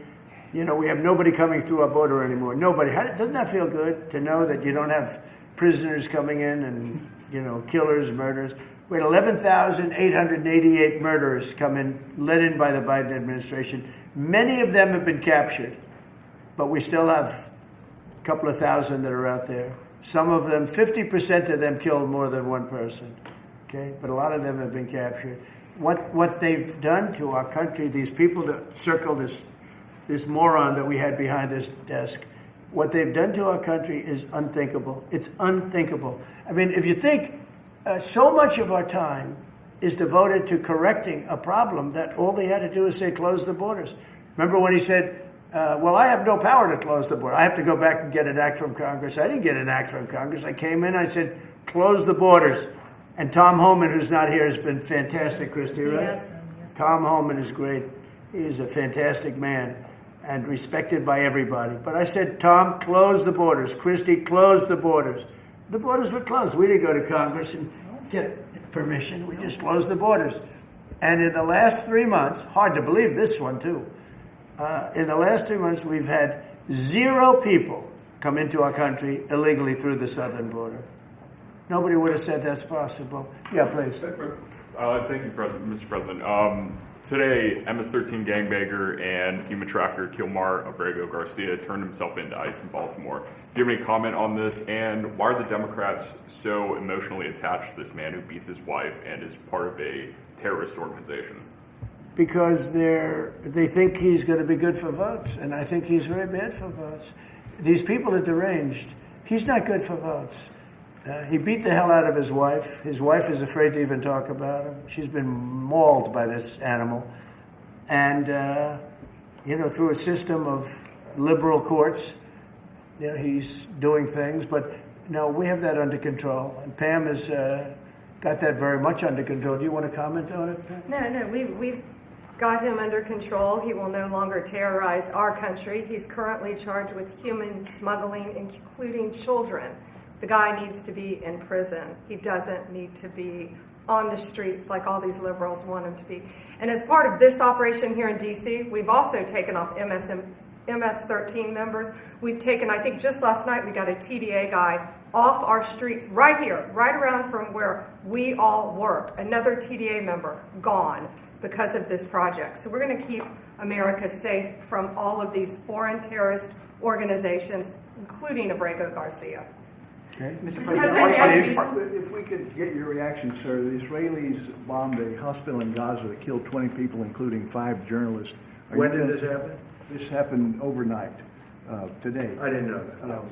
You know, we have nobody coming through our border anymore. Nobody. Doesn't that feel good to know that you don't have prisoners coming in and, you know, killers, murderers? We had 11,888 murderers come in, led in by the Biden administration. Many of them have been captured, but we still have a couple of thousand that are out there. Some of them, 50% of them killed more than one person, okay? But a lot of them have been captured. What they've done to our country, these people that circle this moron that we had behind this desk, what they've done to our country is unthinkable. It's unthinkable. I mean, if you think so much of our time is devoted to correcting a problem that all they had to do is say, close the borders. Remember when he said, well, I have no power to close the border. I have to go back and get an act from Congress. I didn't get an act from Congress. I came in, I said, close the borders. And Tom Homan, who's not here, has been fantastic, Christy, right? Yes. Tom Homan is great. He's a fantastic man and respected by everybody. But I said, Tom, close the borders. Christy, close the borders. The borders were closed. We didn't go to Congress and get permission. We just closed the borders. And in the last 3 months, hard to believe this one too, in the last 3 months, we've had 0 people come into our country illegally through the southern border. Nobody would have said that's possible. Yeah, please. Thank you, Mr. President. Today, MS-13 gangbanger and human trafficker Kilmar Abrego Garcia turned himself into ICE in Baltimore. Do you have any comment on this? And why are the Democrats so emotionally attached to this man who beats his wife and is part of a terrorist organization? Because they think he's going to be good for votes, and I think he's very bad for votes. These people are deranged. He's not good for votes. He beat the hell out of his wife. His wife is afraid to even talk about him. She's been mauled by this animal. And, you know, through a system of liberal courts, you know, he's doing things. But, no, we have that under control. And Pam has got that very much under control. Do you want to comment on it, Pam? No, we've got him under control. He will no longer terrorize our country. He's currently charged with human smuggling, including children. The guy needs to be in prison. He doesn't need to be on the streets like all these liberals want him to be. And as part of this operation here in D.C., we've also taken off MS-13 members. We've taken, I think just last night, we got a TDA guy off our streets right here, right around from where we all work. Another TDA member gone because of this project. So we're going to keep America safe from all of these foreign terrorist organizations, including Abrego Garcia. Okay. Mr. President, If we could get your reaction, sir. The Israelis bombed a hospital in Gaza that killed 20 people, including 5 journalists. When did this happen? This happened overnight, today. I didn't know that.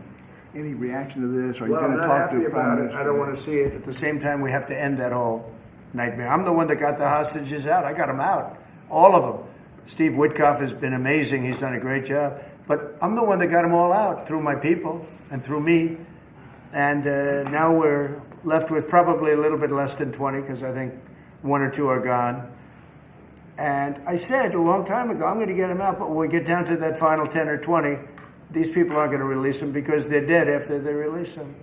Any reaction to this? Are you Well, going I'm to not talk happy to about it. I don't want to see it. At the same time, we have to end that whole nightmare. I'm the one that got the hostages out. I got them out, all of them. Steve Witkoff has been amazing. He's done a great job. But I'm the one that got them all out through my people and through me. And now we're left with probably a little bit less than 20 because I think 1 or 2 are gone. And I said a long time ago, I'm going to get them out, but when we get down to that final 10 or 20, these people aren't going to release them because they're dead after they release them.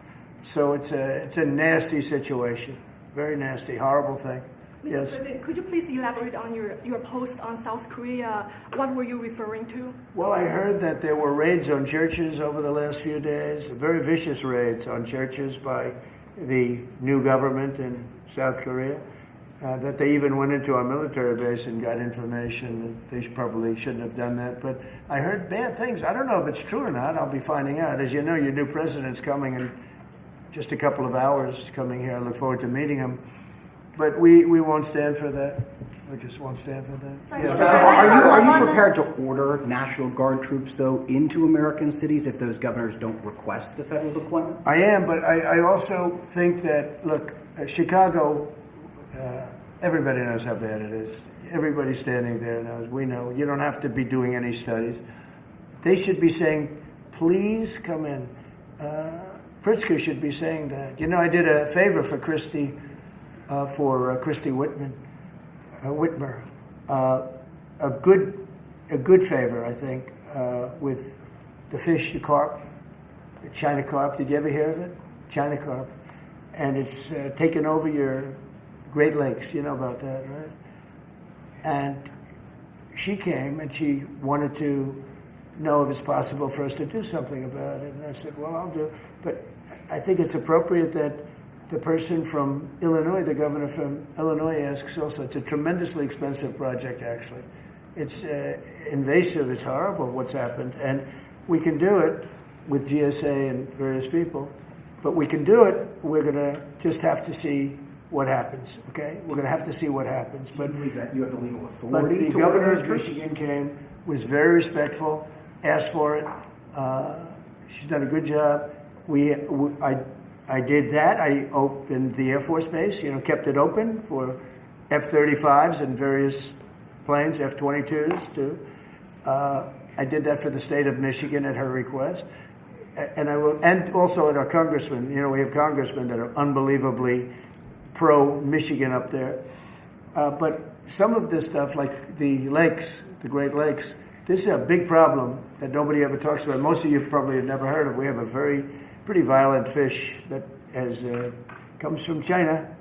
So it's a nasty situation, very nasty, horrible thing. Mr. Yes. President, could you please elaborate on your post on South Korea? What were you referring to? Well, I heard that there were raids on churches over the last few days, very vicious raids on churches by the new government in South Korea, that they even went into our military base and got information. They probably shouldn't have done that, but I heard bad things. I don't know if it's true or not. I'll be finding out. As you know, your new president's coming in just a couple of hours coming here. I look forward to meeting him. But we won't stand for that. We just won't stand for that. Yes. Are you prepared to order National Guard troops, though, into American cities if those governors don't request the federal deployment? I am, but I also think that, look, Chicago, everybody knows how bad it is. Everybody standing there knows. We know. You don't have to be doing any studies. They should be saying, please come in. Pritzker should be saying that. You know, I did a favor for Christy Whitman. Whitmer a good favor, I think, with the fish, the carp, the China carp. Did you ever hear of it? China carp. And it's taken over your Great Lakes. You know about that, right? And she came and she wanted to know if it's possible for us to do something about it. And I said, well, I'll do it. But I think it's appropriate that the person from Illinois, the governor from Illinois, asks also. It's a tremendously expensive project, actually. It's invasive. It's horrible what's happened. And we can do it with GSA and various people. But we can do it. We're going to just have to see what happens, okay? We're going to have to see what happens. But you believe that you have the legal but authority the to governor order of troops? Michigan came, was very respectful, asked for it. She's done a good job. I did that. I opened the Air Force Base, kept it open for F-35s and various planes, F-22s too. I did that for the state of Michigan at her request. And I will, and also at our congressmen. We have congressmen that are unbelievably pro-Michigan up there. But some of this stuff, like the lakes, the Great Lakes, this is a big problem that nobody ever talks about. Most of you probably have never heard of. We have a pretty violent fish that comes from China,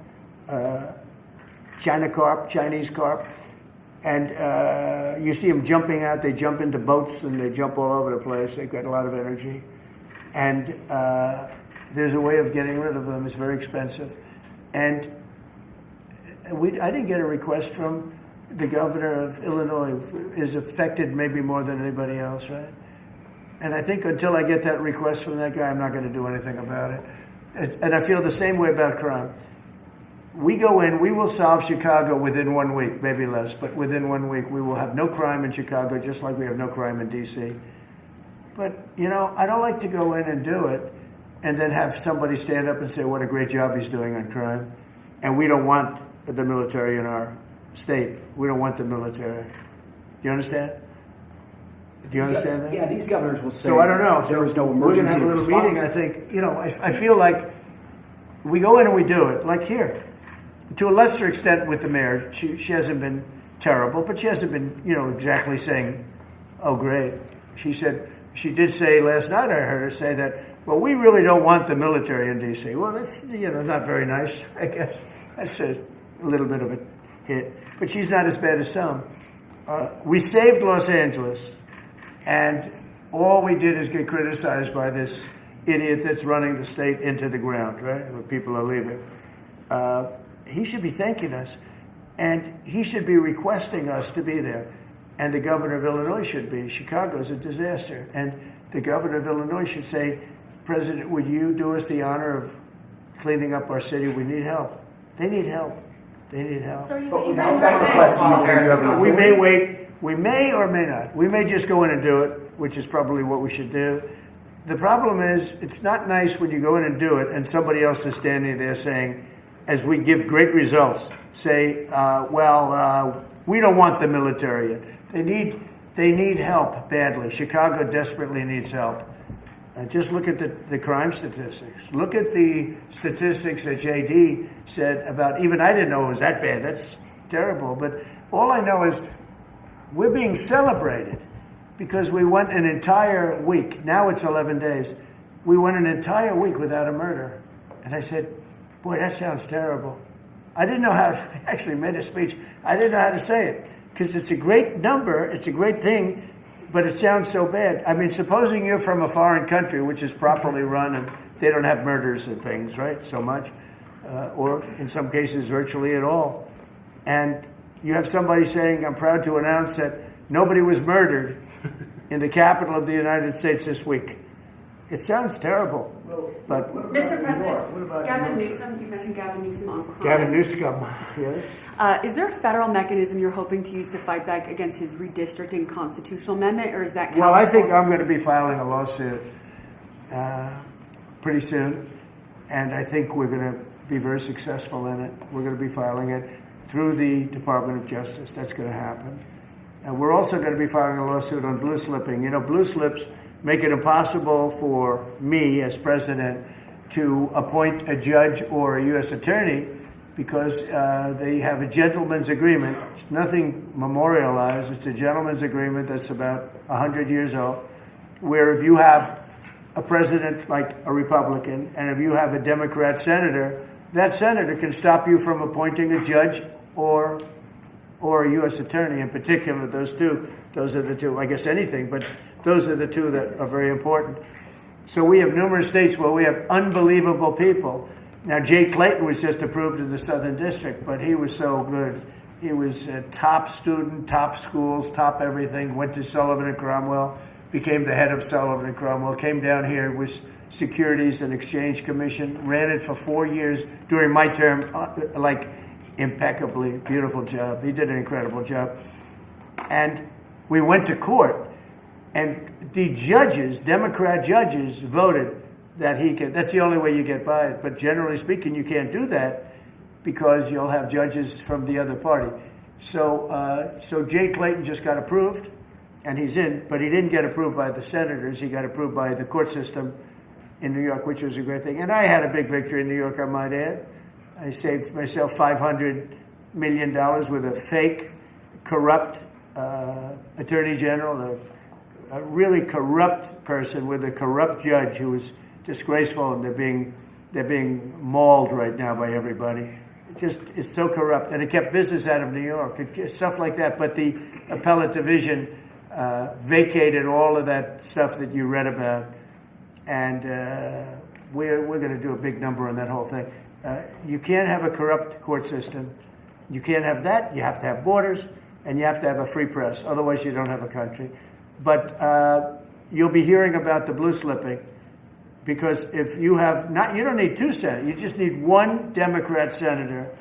China carp, Chinese carp. And you see them jumping out. They jump into boats and they jump all over the place. They've got a lot of energy. And there's a way of getting rid of them. It's very expensive. And I didn't get a request from the governor of Illinois, is affected maybe more than anybody else, right? And I think until I get that request from that guy, I'm not going to do anything about it. And I feel the same way about crime. We go in, we will solve Chicago within 1 week, maybe less, but within 1 week we will have no crime in Chicago, just like we have no crime in D.C. But, I don't like to go in and do it and then have somebody stand up and say what a great job he's doing on crime. And we don't want the military in our state. We don't want the military. Do you understand? Do you understand that? Yeah, these governors will say so I don't know. there is no We're going to emergency have a little response. meeting, I think. I feel like we go in and we do it, like here. To a lesser extent with the mayor. She hasn't been terrible, but she hasn't been, exactly saying, oh, great. She did say last night, I heard her say that, well, we really don't want the military in D.C. Well, that's, not very nice, I guess. That's a little bit of a hit. But she's not as bad as some. We saved Los Angeles, and all we did is get criticized by this idiot that's running the state into the ground, right, where people are leaving. He should be thanking us, and he should be requesting us to be there. And the governor of Illinois should be. Chicago's a disaster. And the governor of Illinois should say, President, would you do us the honor of cleaning up our city? We need help. They need help. They need help. So We may wait. We may or may not. We may just go in and do it, which is probably what we should do. The problem is, it's not nice when you go in and do it and somebody else is standing there saying, as we give great results, say, we don't want the military. They need help badly. Chicago desperately needs help. Just look at the crime statistics. Look at the statistics that JD said about, even I didn't know it was that bad. That's terrible. But all I know is we're being celebrated because we went an entire week. Now it's 11 days. We went an entire week without a murder. And I said, boy, that sounds terrible. I didn't know how to, I actually made a speech. I didn't know how to say it because it's a great number. It's a great thing. But it sounds so bad. I mean, supposing you're from a foreign country, which is properly run, and they don't have murders and things, right, so much, or in some cases virtually at all. And you have somebody saying, I'm proud to announce that nobody was murdered in the capital of the United States this week. It sounds terrible. But Mr. President, Gavin Newsom, you mentioned Gavin Newsom on crime. Gavin Newsom, yes. Is there a federal mechanism you're hoping to use to fight back against his redistricting constitutional amendment, or is that? Well, I think I'm going to be filing a lawsuit pretty soon, and I think we're going to be very successful in it. We're going to be filing it through the Department of Justice. That's going to happen. And we're also going to be filing a lawsuit on blue slipping. Blue slips make it impossible for me as president to appoint a judge or a U.S. attorney because they have a gentleman's agreement. It's nothing memorialized. It's a gentleman's agreement that's about 100 years old, where if you have a president like a Republican, and if you have a Democrat senator, that senator can stop you from appointing a judge or a U.S. attorney in particular. Those are the two, I guess anything, but those are the two that are very important. So we have numerous states where we have unbelievable people. Now, Jay Clayton was just approved in the Southern District, but he was so good. He was a top student, top schools, top everything, went to Sullivan and Cromwell, became the head of Sullivan and Cromwell, came down here, was Securities and Exchange Commission, ran it for 4 years during my term, like impeccably, beautiful job. He did an incredible job. And we went to court, and the judges, Democrat judges, voted that he could. That's the only way you get by it. But generally speaking, you can't do that because you'll have judges from the other party. So Jay Clayton just got approved, and he's in, but he didn't get approved by the senators. He got approved by the court system in New York, which was a great thing. And I had a big victory in New York, I might add. I saved myself $500 million with a fake, corrupt attorney general, a really corrupt person with a corrupt judge who was disgraceful, and they're being mauled right now by everybody. It's so corrupt, and it kept business out of New York, stuff like that. But the appellate division vacated all of that stuff that you read about, and we're going to do a big number on that whole thing. You can't have a corrupt court system. You can't have that. You have to have borders, and you have to have a free press. Otherwise, you don't have a country. But you'll be hearing about the blue slipping, because if you have not, you don't need two senators. You just need one Democrat senator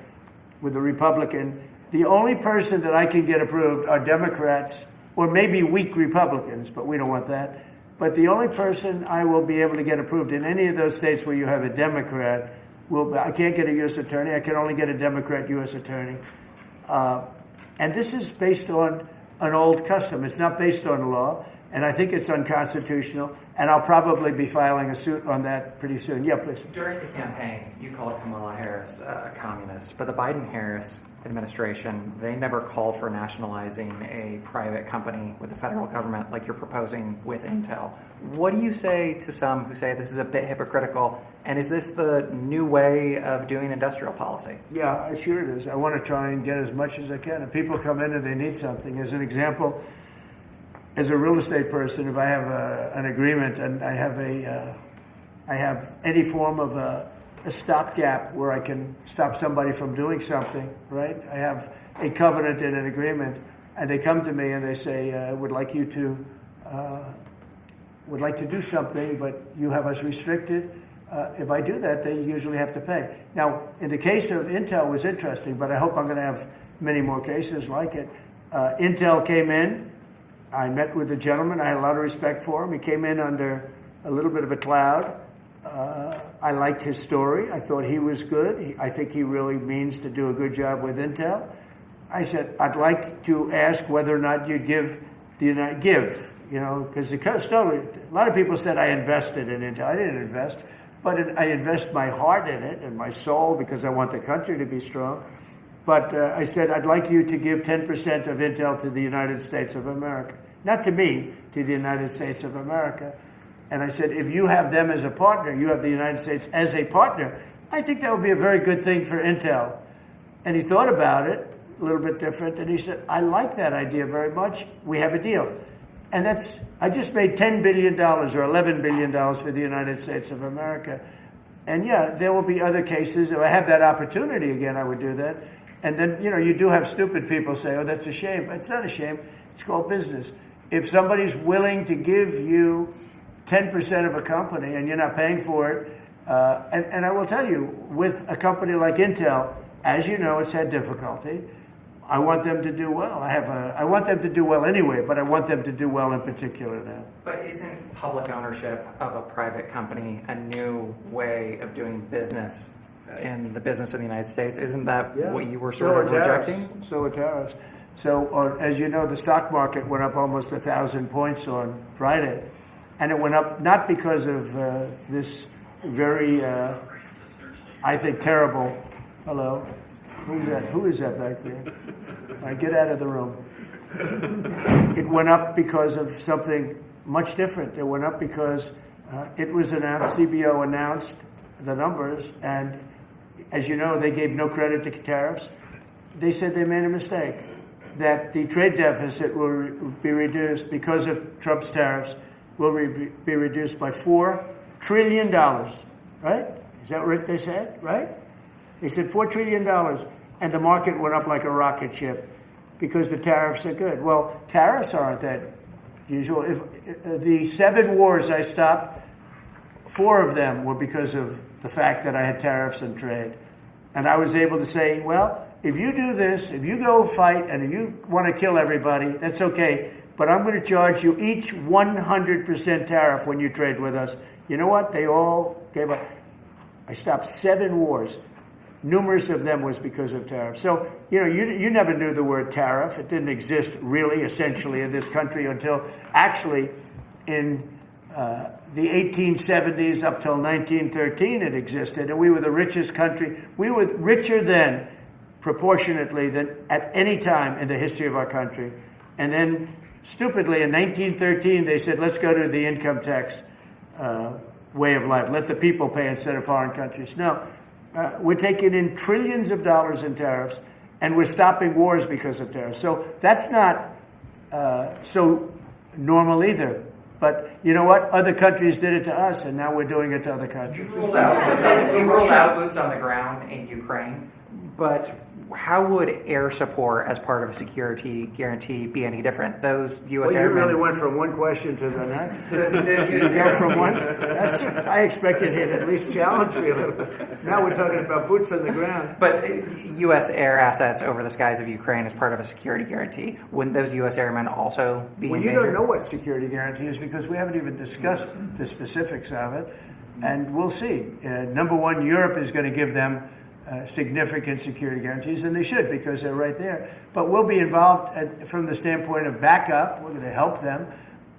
with a Republican. The only person that I can get approved are Democrats, or maybe weak Republicans, but we don't want that. But the only person I will be able to get approved in any of those states where you have a Democrat I can't get a U.S. attorney. I can only get a Democrat U.S. attorney. And this is based on an old custom. It's not based on law, and I think it's unconstitutional, and I'll probably be filing a suit on that pretty soon. Yeah, please. During the campaign, you called Kamala Harris a communist, but the Biden-Harris administration, they never called for nationalizing a private company with the federal government like you're proposing with Intel. What do you say to some who say this is a bit hypocritical, and is this the new way of doing industrial policy? Yeah, sure it is. I want to try and get as much as I can. If people come in and they need something, as an example, as a real estate person, if I have an agreement and I have any form of a stopgap where I can stop somebody from doing something, right? I have a covenant and an agreement, and they come to me and they say, would like to do something, but you have us restricted. If I do that, they usually have to pay. Now, in the case of Intel, it was interesting, but I hope I'm going to have many more cases like it. Intel came in. I met with the gentleman. I had a lot of respect for him. He came in under a little bit of a cloud. I liked his story. I thought he was good. I think he really means to do a good job with Intel. I said, I'd like to ask whether or not you'd because the story, a lot of people said I invested in Intel. I didn't invest, but I invest my heart in it and my soul because I want the country to be strong. But I said, I'd like you to give 10% of Intel to the United States of America. Not to me, to the United States of America. And I said, if you have them as a partner, you have the United States as a partner, I think that would be a very good thing for Intel. And he thought about it, a little bit different, and he said, I like that idea very much. We have a deal. And I just made $10 billion or $11 billion for the United States of America. And yeah, there will be other cases. If I have that opportunity again, I would do that. And then, you do have stupid people say, oh, that's a shame. It's not a shame. It's called business. If somebody's willing to give you 10% of a company and you're not paying for it, and I will tell you, with a company like Intel, as you know, it's had difficulty. I want them to do well. I want them to do well anyway, but I want them to do well in particular now. But isn't public ownership of a private company a new way of doing business in the business of the United States? Isn't that what you were sort of rejecting? So are tariffs. So, as you know, the stock market went up almost 1,000 points on Friday. And it went up not because of this very, I think, terrible, Who's that? Who is that back there? All right, get out of the room. It went up because of something much different. It went up because it was announced, CBO announced the numbers, and as you know, they gave no credit to tariffs. They said they made a mistake, that the trade deficit will be reduced because of Trump's tariffs, will be reduced by $4 trillion, right? Is that what they said, right? They said $4 trillion, and the market went up like a rocket ship because the tariffs are good. Well, tariffs aren't that usual. If the 7 wars I stopped, 4 of them were because of the fact that I had tariffs and trade. And I was able to say, well, if you do this, if you go fight, and if you want to kill everybody, that's okay, but I'm going to charge you each 100% tariff when you trade with us. You know what? They all gave up. I stopped 7 wars. Numerous of them was because of tariffs. So, you never knew the word tariff. It didn't exist really, essentially, in this country until actually in the 1870s up till 1913 it existed. And we were the richest country. We were richer then, proportionately, than at any time in the history of our country. And then, stupidly, in 1913, they said, let's go to the income tax way of life. Let the people pay instead of foreign countries. No. We're taking in trillions of dollars in tariffs, and we're stopping wars because of tariffs. So that's not so normal either. But you know what? Other countries did it to us, and now we're doing it to other countries. You ruled out boots on the ground in Ukraine, but how would air support as part of a security guarantee be any different? Those U.S. Well, you airmen... really went from one question to the next. You go from one. I expected him to at least challenge me a little bit. Now we're talking about boots on the ground. But U.S. air assets over the skies of Ukraine as part of a security guarantee, wouldn't those U.S. airmen also be Well, in you danger? don't know what security guarantee is because we haven't even discussed the specifics of it. And we'll see. Number one, Europe is going to give them significant security guarantees, and they should because they're right there. But we'll be involved from the standpoint of backup. We're going to help them.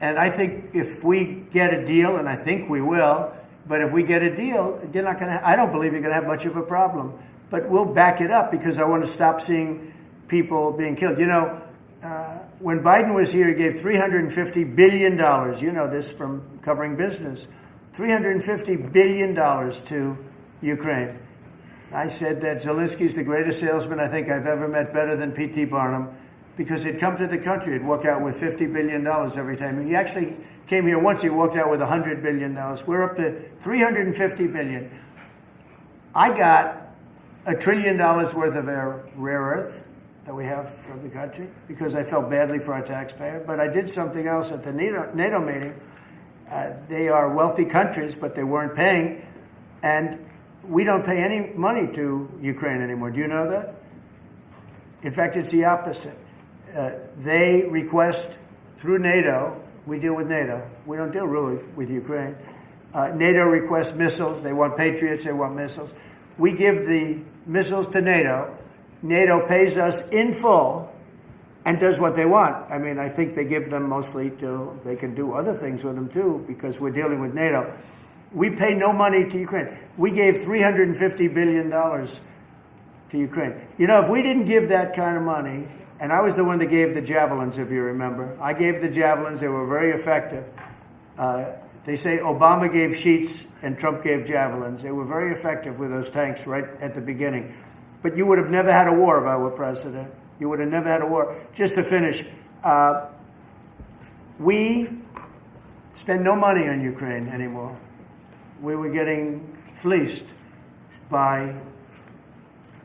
And I think if we get a deal, and I think we will, but if we get a deal, you're not going to. I don't believe you're going to have much of a problem. But we'll back it up because I want to stop seeing people being killed. When Biden was here, he gave $350 billion. You know this from covering business. $350 billion to Ukraine. I said that Zelensky's the greatest salesman I think I've ever met, better than P.T. Barnum, because he'd come to the country, he'd walk out with $50 billion every time. He actually came here once, he walked out with $100 billion. We're up to $350 billion. I got $1 trillion worth of rare earth that we have from the country because I felt badly for our taxpayer. But I did something else at the NATO meeting. They are wealthy countries, but they weren't paying. And we don't pay any money to Ukraine anymore. Do you know that? In fact, it's the opposite. They request through NATO, we deal with NATO. We don't deal really with Ukraine. NATO requests missiles. They want Patriots. They want missiles. We give the missiles to NATO. NATO pays us in full and does what they want. I mean, I think they give them mostly to, they can do other things with them too because we're dealing with NATO. We pay no money to Ukraine. We gave $350 billion to Ukraine. If we didn't give that kind of money, and I was the one that gave the javelins, if you remember. I gave the javelins. They were very effective. They say Obama gave sheets and Trump gave javelins. They were very effective with those tanks right at the beginning. But you would have never had a war if I were president. You would have never had a war. Just to finish, we spend no money on Ukraine anymore. We were getting fleeced by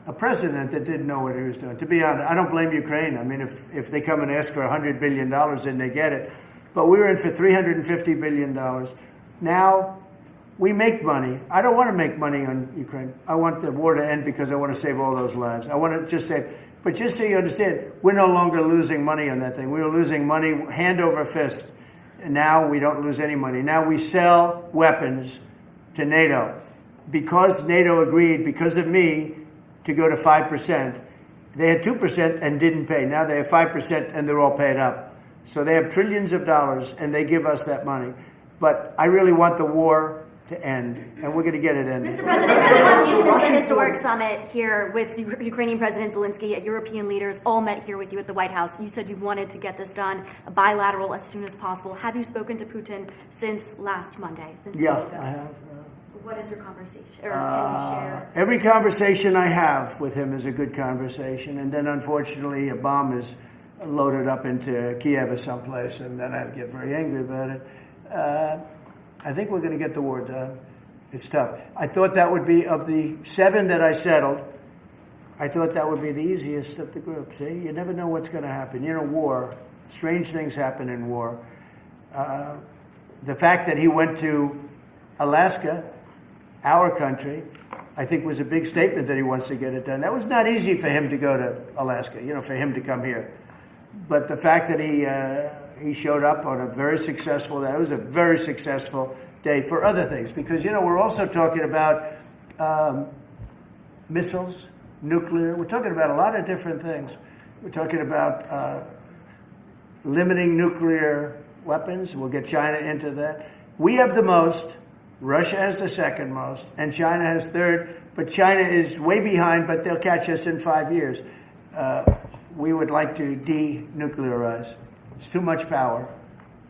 a president that didn't know what he was doing. To be honest, I don't blame Ukraine. I mean, if they come and ask for $100 billion, then they get it. But we were in for $350 billion. Now, we make money. I don't want to make money on Ukraine. I want the war to end because I want to save all those lives. I want to just say, but just so you understand, we're no longer losing money on that thing. We were losing money hand over fist. And now we don't lose any money. Now we sell weapons to NATO. Because NATO agreed, because of me, to go to 5%. They had 2% and didn't pay. Now they have 5% and they're all paid up. So they have trillions of dollars and they give us that money. But I really want the war to end, and we're going to get it ended. Mr. President, everyone uses the historic summit here with Ukrainian President Zelensky and European leaders all met here with you at the White House. You said you wanted to get this done bilateral as soon as possible. Have you spoken to Putin since last Monday? Yeah, I have. What is your conversation? Or can you share? Every conversation I have with him is a good conversation, and then unfortunately a bomb is loaded up into Kiev or someplace, and then I get very angry about it. I think we're going to get the war done. It's tough. I thought that would be, of the 7 that I settled, I thought that would be the easiest of the group. See, you never know what's going to happen. You know, war, strange things happen in war. The fact that he went to Alaska, our country, I think was a big statement that he wants to get it done. That was not easy for him to go to Alaska, you know, for him to come here. But the fact that he showed up on a very successful day, it was a very successful day for other things. Because, you know, we're also talking about missiles, nuclear. We're talking about a lot of different things. We're talking about limiting nuclear weapons. We'll get China into that. We have the most. Russia has the second most, and China has third, but China is way behind, but they'll catch us in 5 years. We would like to denuclearize. It's too much power,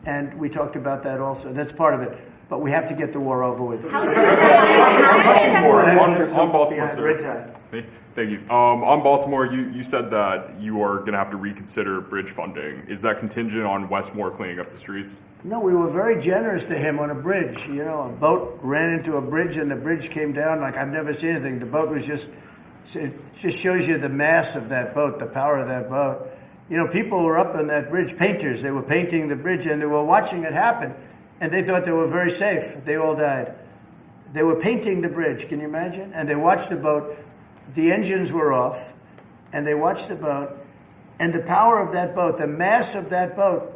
and we talked about that also. That's part of it, but we have to get the war over with. On Baltimore, sir. Thank you. On Baltimore, you said that you are going to have to reconsider bridge funding. Is that contingent on Westmore cleaning up the streets? No, we were very generous to him on a bridge. You know, a boat ran into a bridge and the bridge came down like I've never seen anything. The boat was it just shows you the mass of that boat, the power of that boat. You know, people were up on that bridge, painters. They were painting the bridge and they were watching it happen. And they thought they were very safe. They all died. They were painting the bridge, can you imagine? And they watched the boat. The engines were off. And they watched the boat. And the power of that boat, the mass of that boat,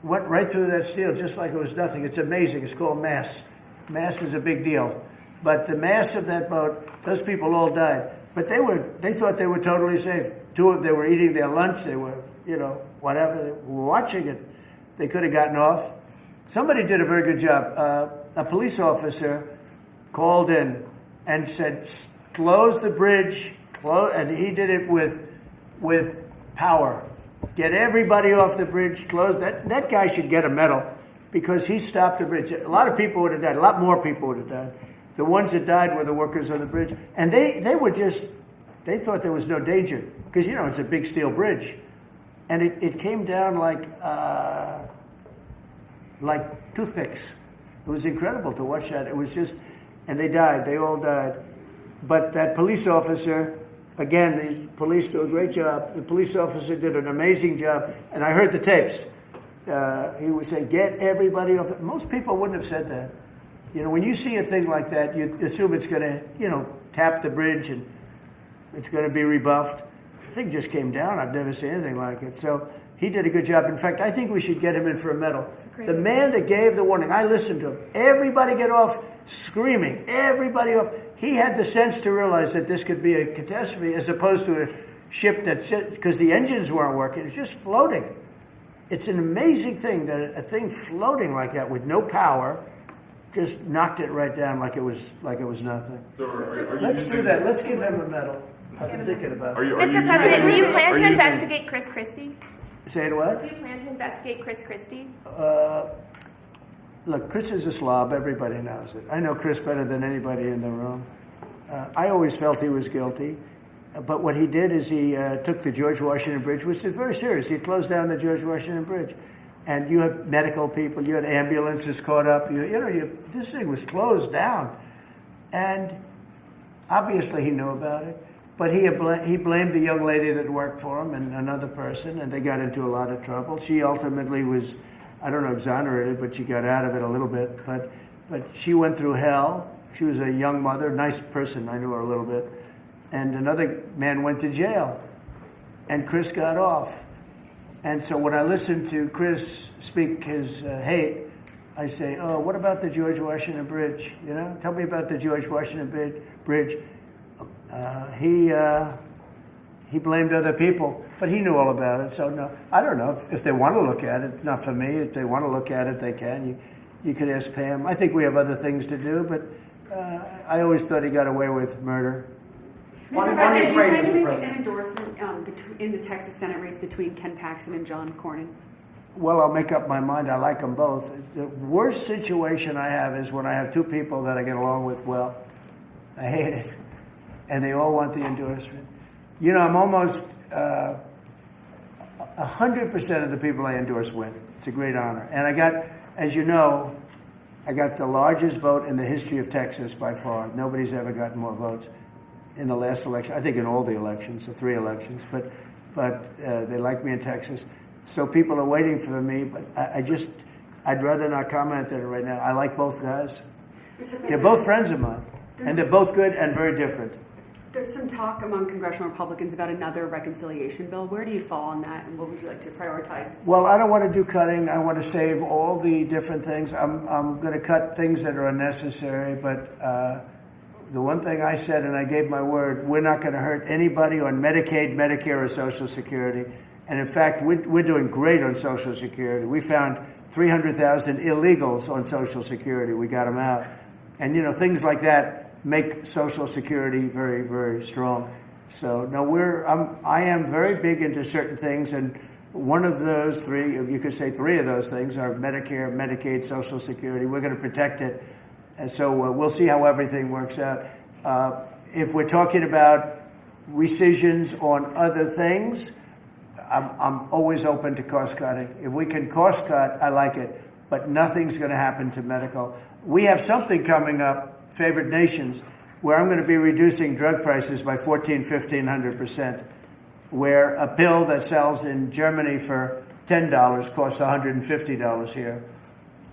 went right through that steel just like it was nothing. It's amazing. It's called mass. Mass is a big deal. But the mass of that boat, those people all died. But they thought they were totally safe. They were eating their lunch. They were, you know, whatever. They were watching it. They could have gotten off. Somebody did a very good job. A police officer called in and said, close the bridge. And he did it with power. Get everybody off the bridge, close that. That guy should get a medal because he stopped the bridge. A lot of people would have died. A lot more people would have died. The ones that died were the workers on the bridge. And they thought there was no danger because, you know, it's a big steel bridge. And it came down like toothpicks. It was incredible to watch that. It was just, and they died. They all died. But that police officer, again, the police do a great job. The police officer did an amazing job. And I heard the tapes. He would say, get everybody off. Most people wouldn't have said that. You know, when you see a thing like that, you assume it's going to, you know, tap the bridge and it's going to be rebuffed. The thing just came down. I've never seen anything like it. So he did a good job. In fact, I think we should get him in for a medal. The man that gave the warning, I listened to him. Everybody get off, screaming. Everybody off. He had the sense to realize that this could be a catastrophe as opposed to a ship that's, because the engines weren't working, it's just floating. It's an amazing thing that a thing floating like that with no power just knocked it right down like it was nothing. So Let's do that. Let's give him a medal. I've been thinking about it. Mr. President, do you plan to investigate Chris Christie? Say it what? Do you plan to investigate Chris Christie? Look, Chris is a slob. Everybody knows it. I know Chris better than anybody in the room. I always felt he was guilty. But what he did is he took the George Washington Bridge, which is very serious. He closed down the George Washington Bridge. And you had medical people, you had ambulances caught up. This thing was closed down. And obviously he knew about it. But he blamed the young lady that worked for him and another person, and they got into a lot of trouble. She ultimately was, I don't know, exonerated, but she got out of it a little bit. But she went through hell. She was a young mother, nice person. I knew her a little bit. And another man went to jail. And Chris got off. And so when I listened to Chris speak his hate, I say, oh, what about the George Washington Bridge? You know, tell me about the George Washington Bridge. He blamed other people, but he knew all about it. So no, I don't know if they want to look at it. It's not for me. If they want to look at it, they can. You could ask Pam. I think we have other things to do, but I always thought he got away with murder. Mr. President, do you plan to make an endorsement in the Texas Senate race between Ken Paxton and John Cornyn? Well, I'll make up my mind. I like them both. The worst situation I have is when I have two people that I get along with well. I hate it. And they all want the endorsement. You know, I'm almost 100% of the people I endorse win. It's a great honor. And I got, as you know, I got the largest vote in the history of Texas by far. Nobody's ever gotten more votes in the last election. I think in all the elections, the 3 elections. But they like me in Texas. So people are waiting for me, but I'd rather not comment on it right now. I like both guys. They're both friends of mine, and they're both good and very different. There's some talk among congressional Republicans about another reconciliation bill. Where do you fall on that, and what would you like to prioritize? Well, I don't want to do cutting. I want to save all the different things. I'm going to cut things that are unnecessary, but the one thing I said, and I gave my word, we're not going to hurt anybody on Medicaid, Medicare, or Social Security. And in fact, we're doing great on Social Security. We found 300,000 illegals on Social Security. We got them out. And, you know, things like that make Social Security very, very strong. So, no, I am very big into certain things. And one of those 3, you could say 3 of those things are Medicare, Medicaid, Social Security. We're going to protect it. And so we'll see how everything works out. If we're talking about rescissions on other things, I'm always open to cost cutting. If we can cost cut, I like it, but nothing's going to happen to medical. We have something coming up, favored nations, where I'm going to be reducing drug prices by 1,500% where a pill that sells in Germany for $10 costs $150 here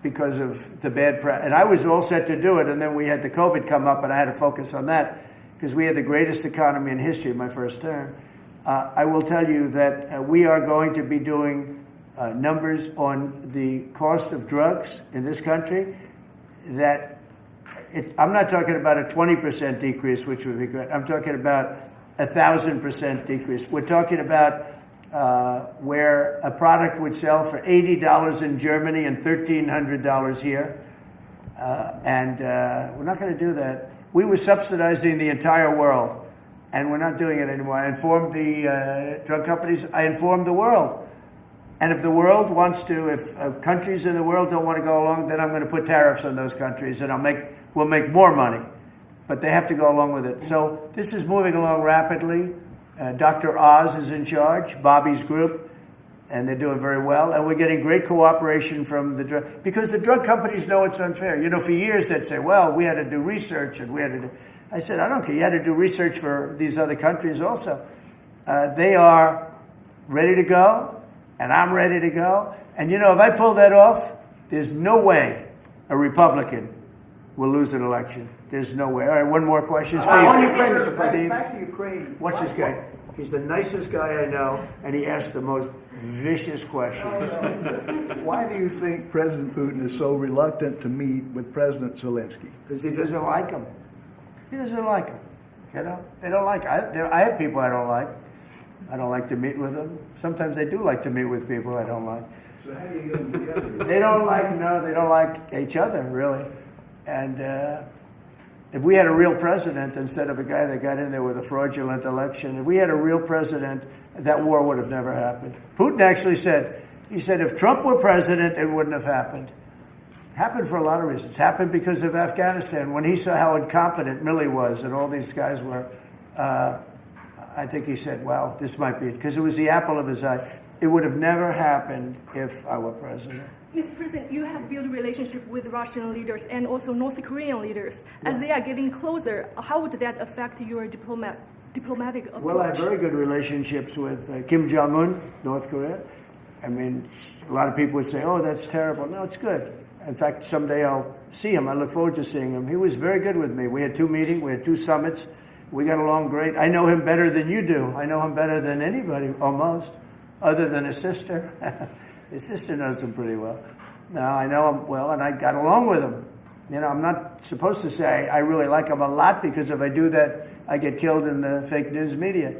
because of the bad press. And I was all set to do it, and then we had the COVID come up, and I had to focus on that because we had the greatest economy in history in my first term. I will tell you that we are going to be doing numbers on the cost of drugs in this country that I'm not talking about a 20% decrease, which would be great. I'm talking about 1,000% decrease. We're talking about where a product would sell for $80 in Germany and $1,300 here. And we're not going to do that. We were subsidizing the entire world. And we're not doing it anymore. I informed the drug companies. I informed the world. And if the world wants to, if countries in the world don't want to go along, then I'm going to put tariffs on those countries, and we'll make more money. But they have to go along with it. So this is moving along rapidly. Dr. Oz is in charge, Bobby's group, and they're doing very well. And we're getting great cooperation from the drug, because the drug companies know it's unfair. You know, for years they'd say, well, we had to do research, and we had to do. I said, I don't care. You had to do research for these other countries also. They are ready to go, and I'm ready to go. And, you know, if I pull that off, there's no way a Republican will lose an election. There's no way. All right, one more question. Steve. On Ukraine, Mr. President. Back to Ukraine. Watch this guy. He's the nicest guy I know, and he asks the most vicious questions. Why do you think President Putin is so reluctant to meet with President Zelensky? Because he doesn't like him. He doesn't like them. You know, they don't like. I have people I don't like. I don't like to meet with them. Sometimes they do like to meet with people I don't like. So how do you get them together? They don't like each other really. And if we had a real president instead of a guy that got in there with a fraudulent election, if we had a real president, that war would have never happened. Putin actually said, if Trump were president, it wouldn't have happened. Happened for a lot of reasons. Happened because of Afghanistan. When he saw how incompetent Milley was and all these guys were, I think he said, wow, this might be it. Because it was the apple of his eye. It would have never happened if I were president. Mr. President, you have built a relationship with Russian leaders and also North Korean leaders. As they are getting closer, how would that affect your diplomatic approach? Well, I have very good relationships with Kim Jong-un, North Korea. I mean, a lot of people would say, oh, that's terrible. No, it's good. In fact, someday I'll see him. I look forward to seeing him. He was very good with me. We had 2 meetings. We had 2 summits. We got along great. I know him better than you do. I know him better than anybody, almost, other than his sister. His sister knows him pretty well. No, I know him well, and I got along with him. You know, I'm not supposed to say I really like him a lot, because if I do that, I get killed in the fake news media.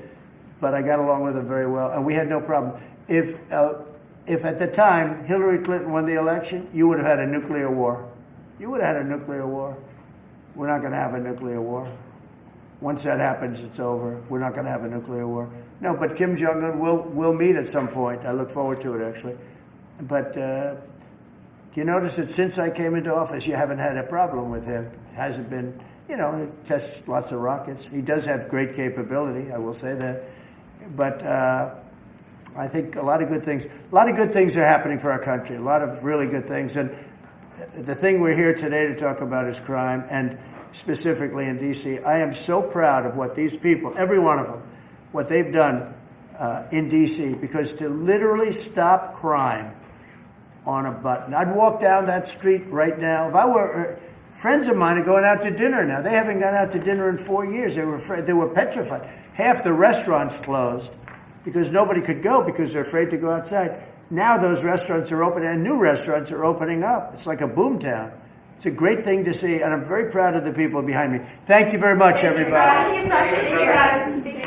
But I got along with him very well, and we had no problem. If at the time Hillary Clinton won the election, you would have had a nuclear war. You would have had a nuclear war. We're not going to have a nuclear war. once that happens, it's over. We're not going to have a nuclear war. No, but Kim Jong-un will meet at some point. I look forward to it, actually. But do you notice that since I came into office, you haven't had a problem with him? Hasn't been, he tests lots of rockets. He does have great capability, I will say that. But I think a lot of good things are happening for our country, a lot of really good things. And the thing we're here today to talk about is crime, and specifically in D.C. I am so proud of what these people, every one of them, what they've done in D.C., because to literally stop crime on a button. I'd walk down that street right now. If I were, friends of mine are going out to dinner now. They haven't gone out to dinner in 4 years. They were afraid. They were petrified. Half the restaurants closed because nobody could go because they're afraid to go outside. Now those restaurants are open, and new restaurants are opening up. It's like a boomtown. It's a great thing to see, and I'm very proud of the people behind me. Thank you very much, everybody. Thank you,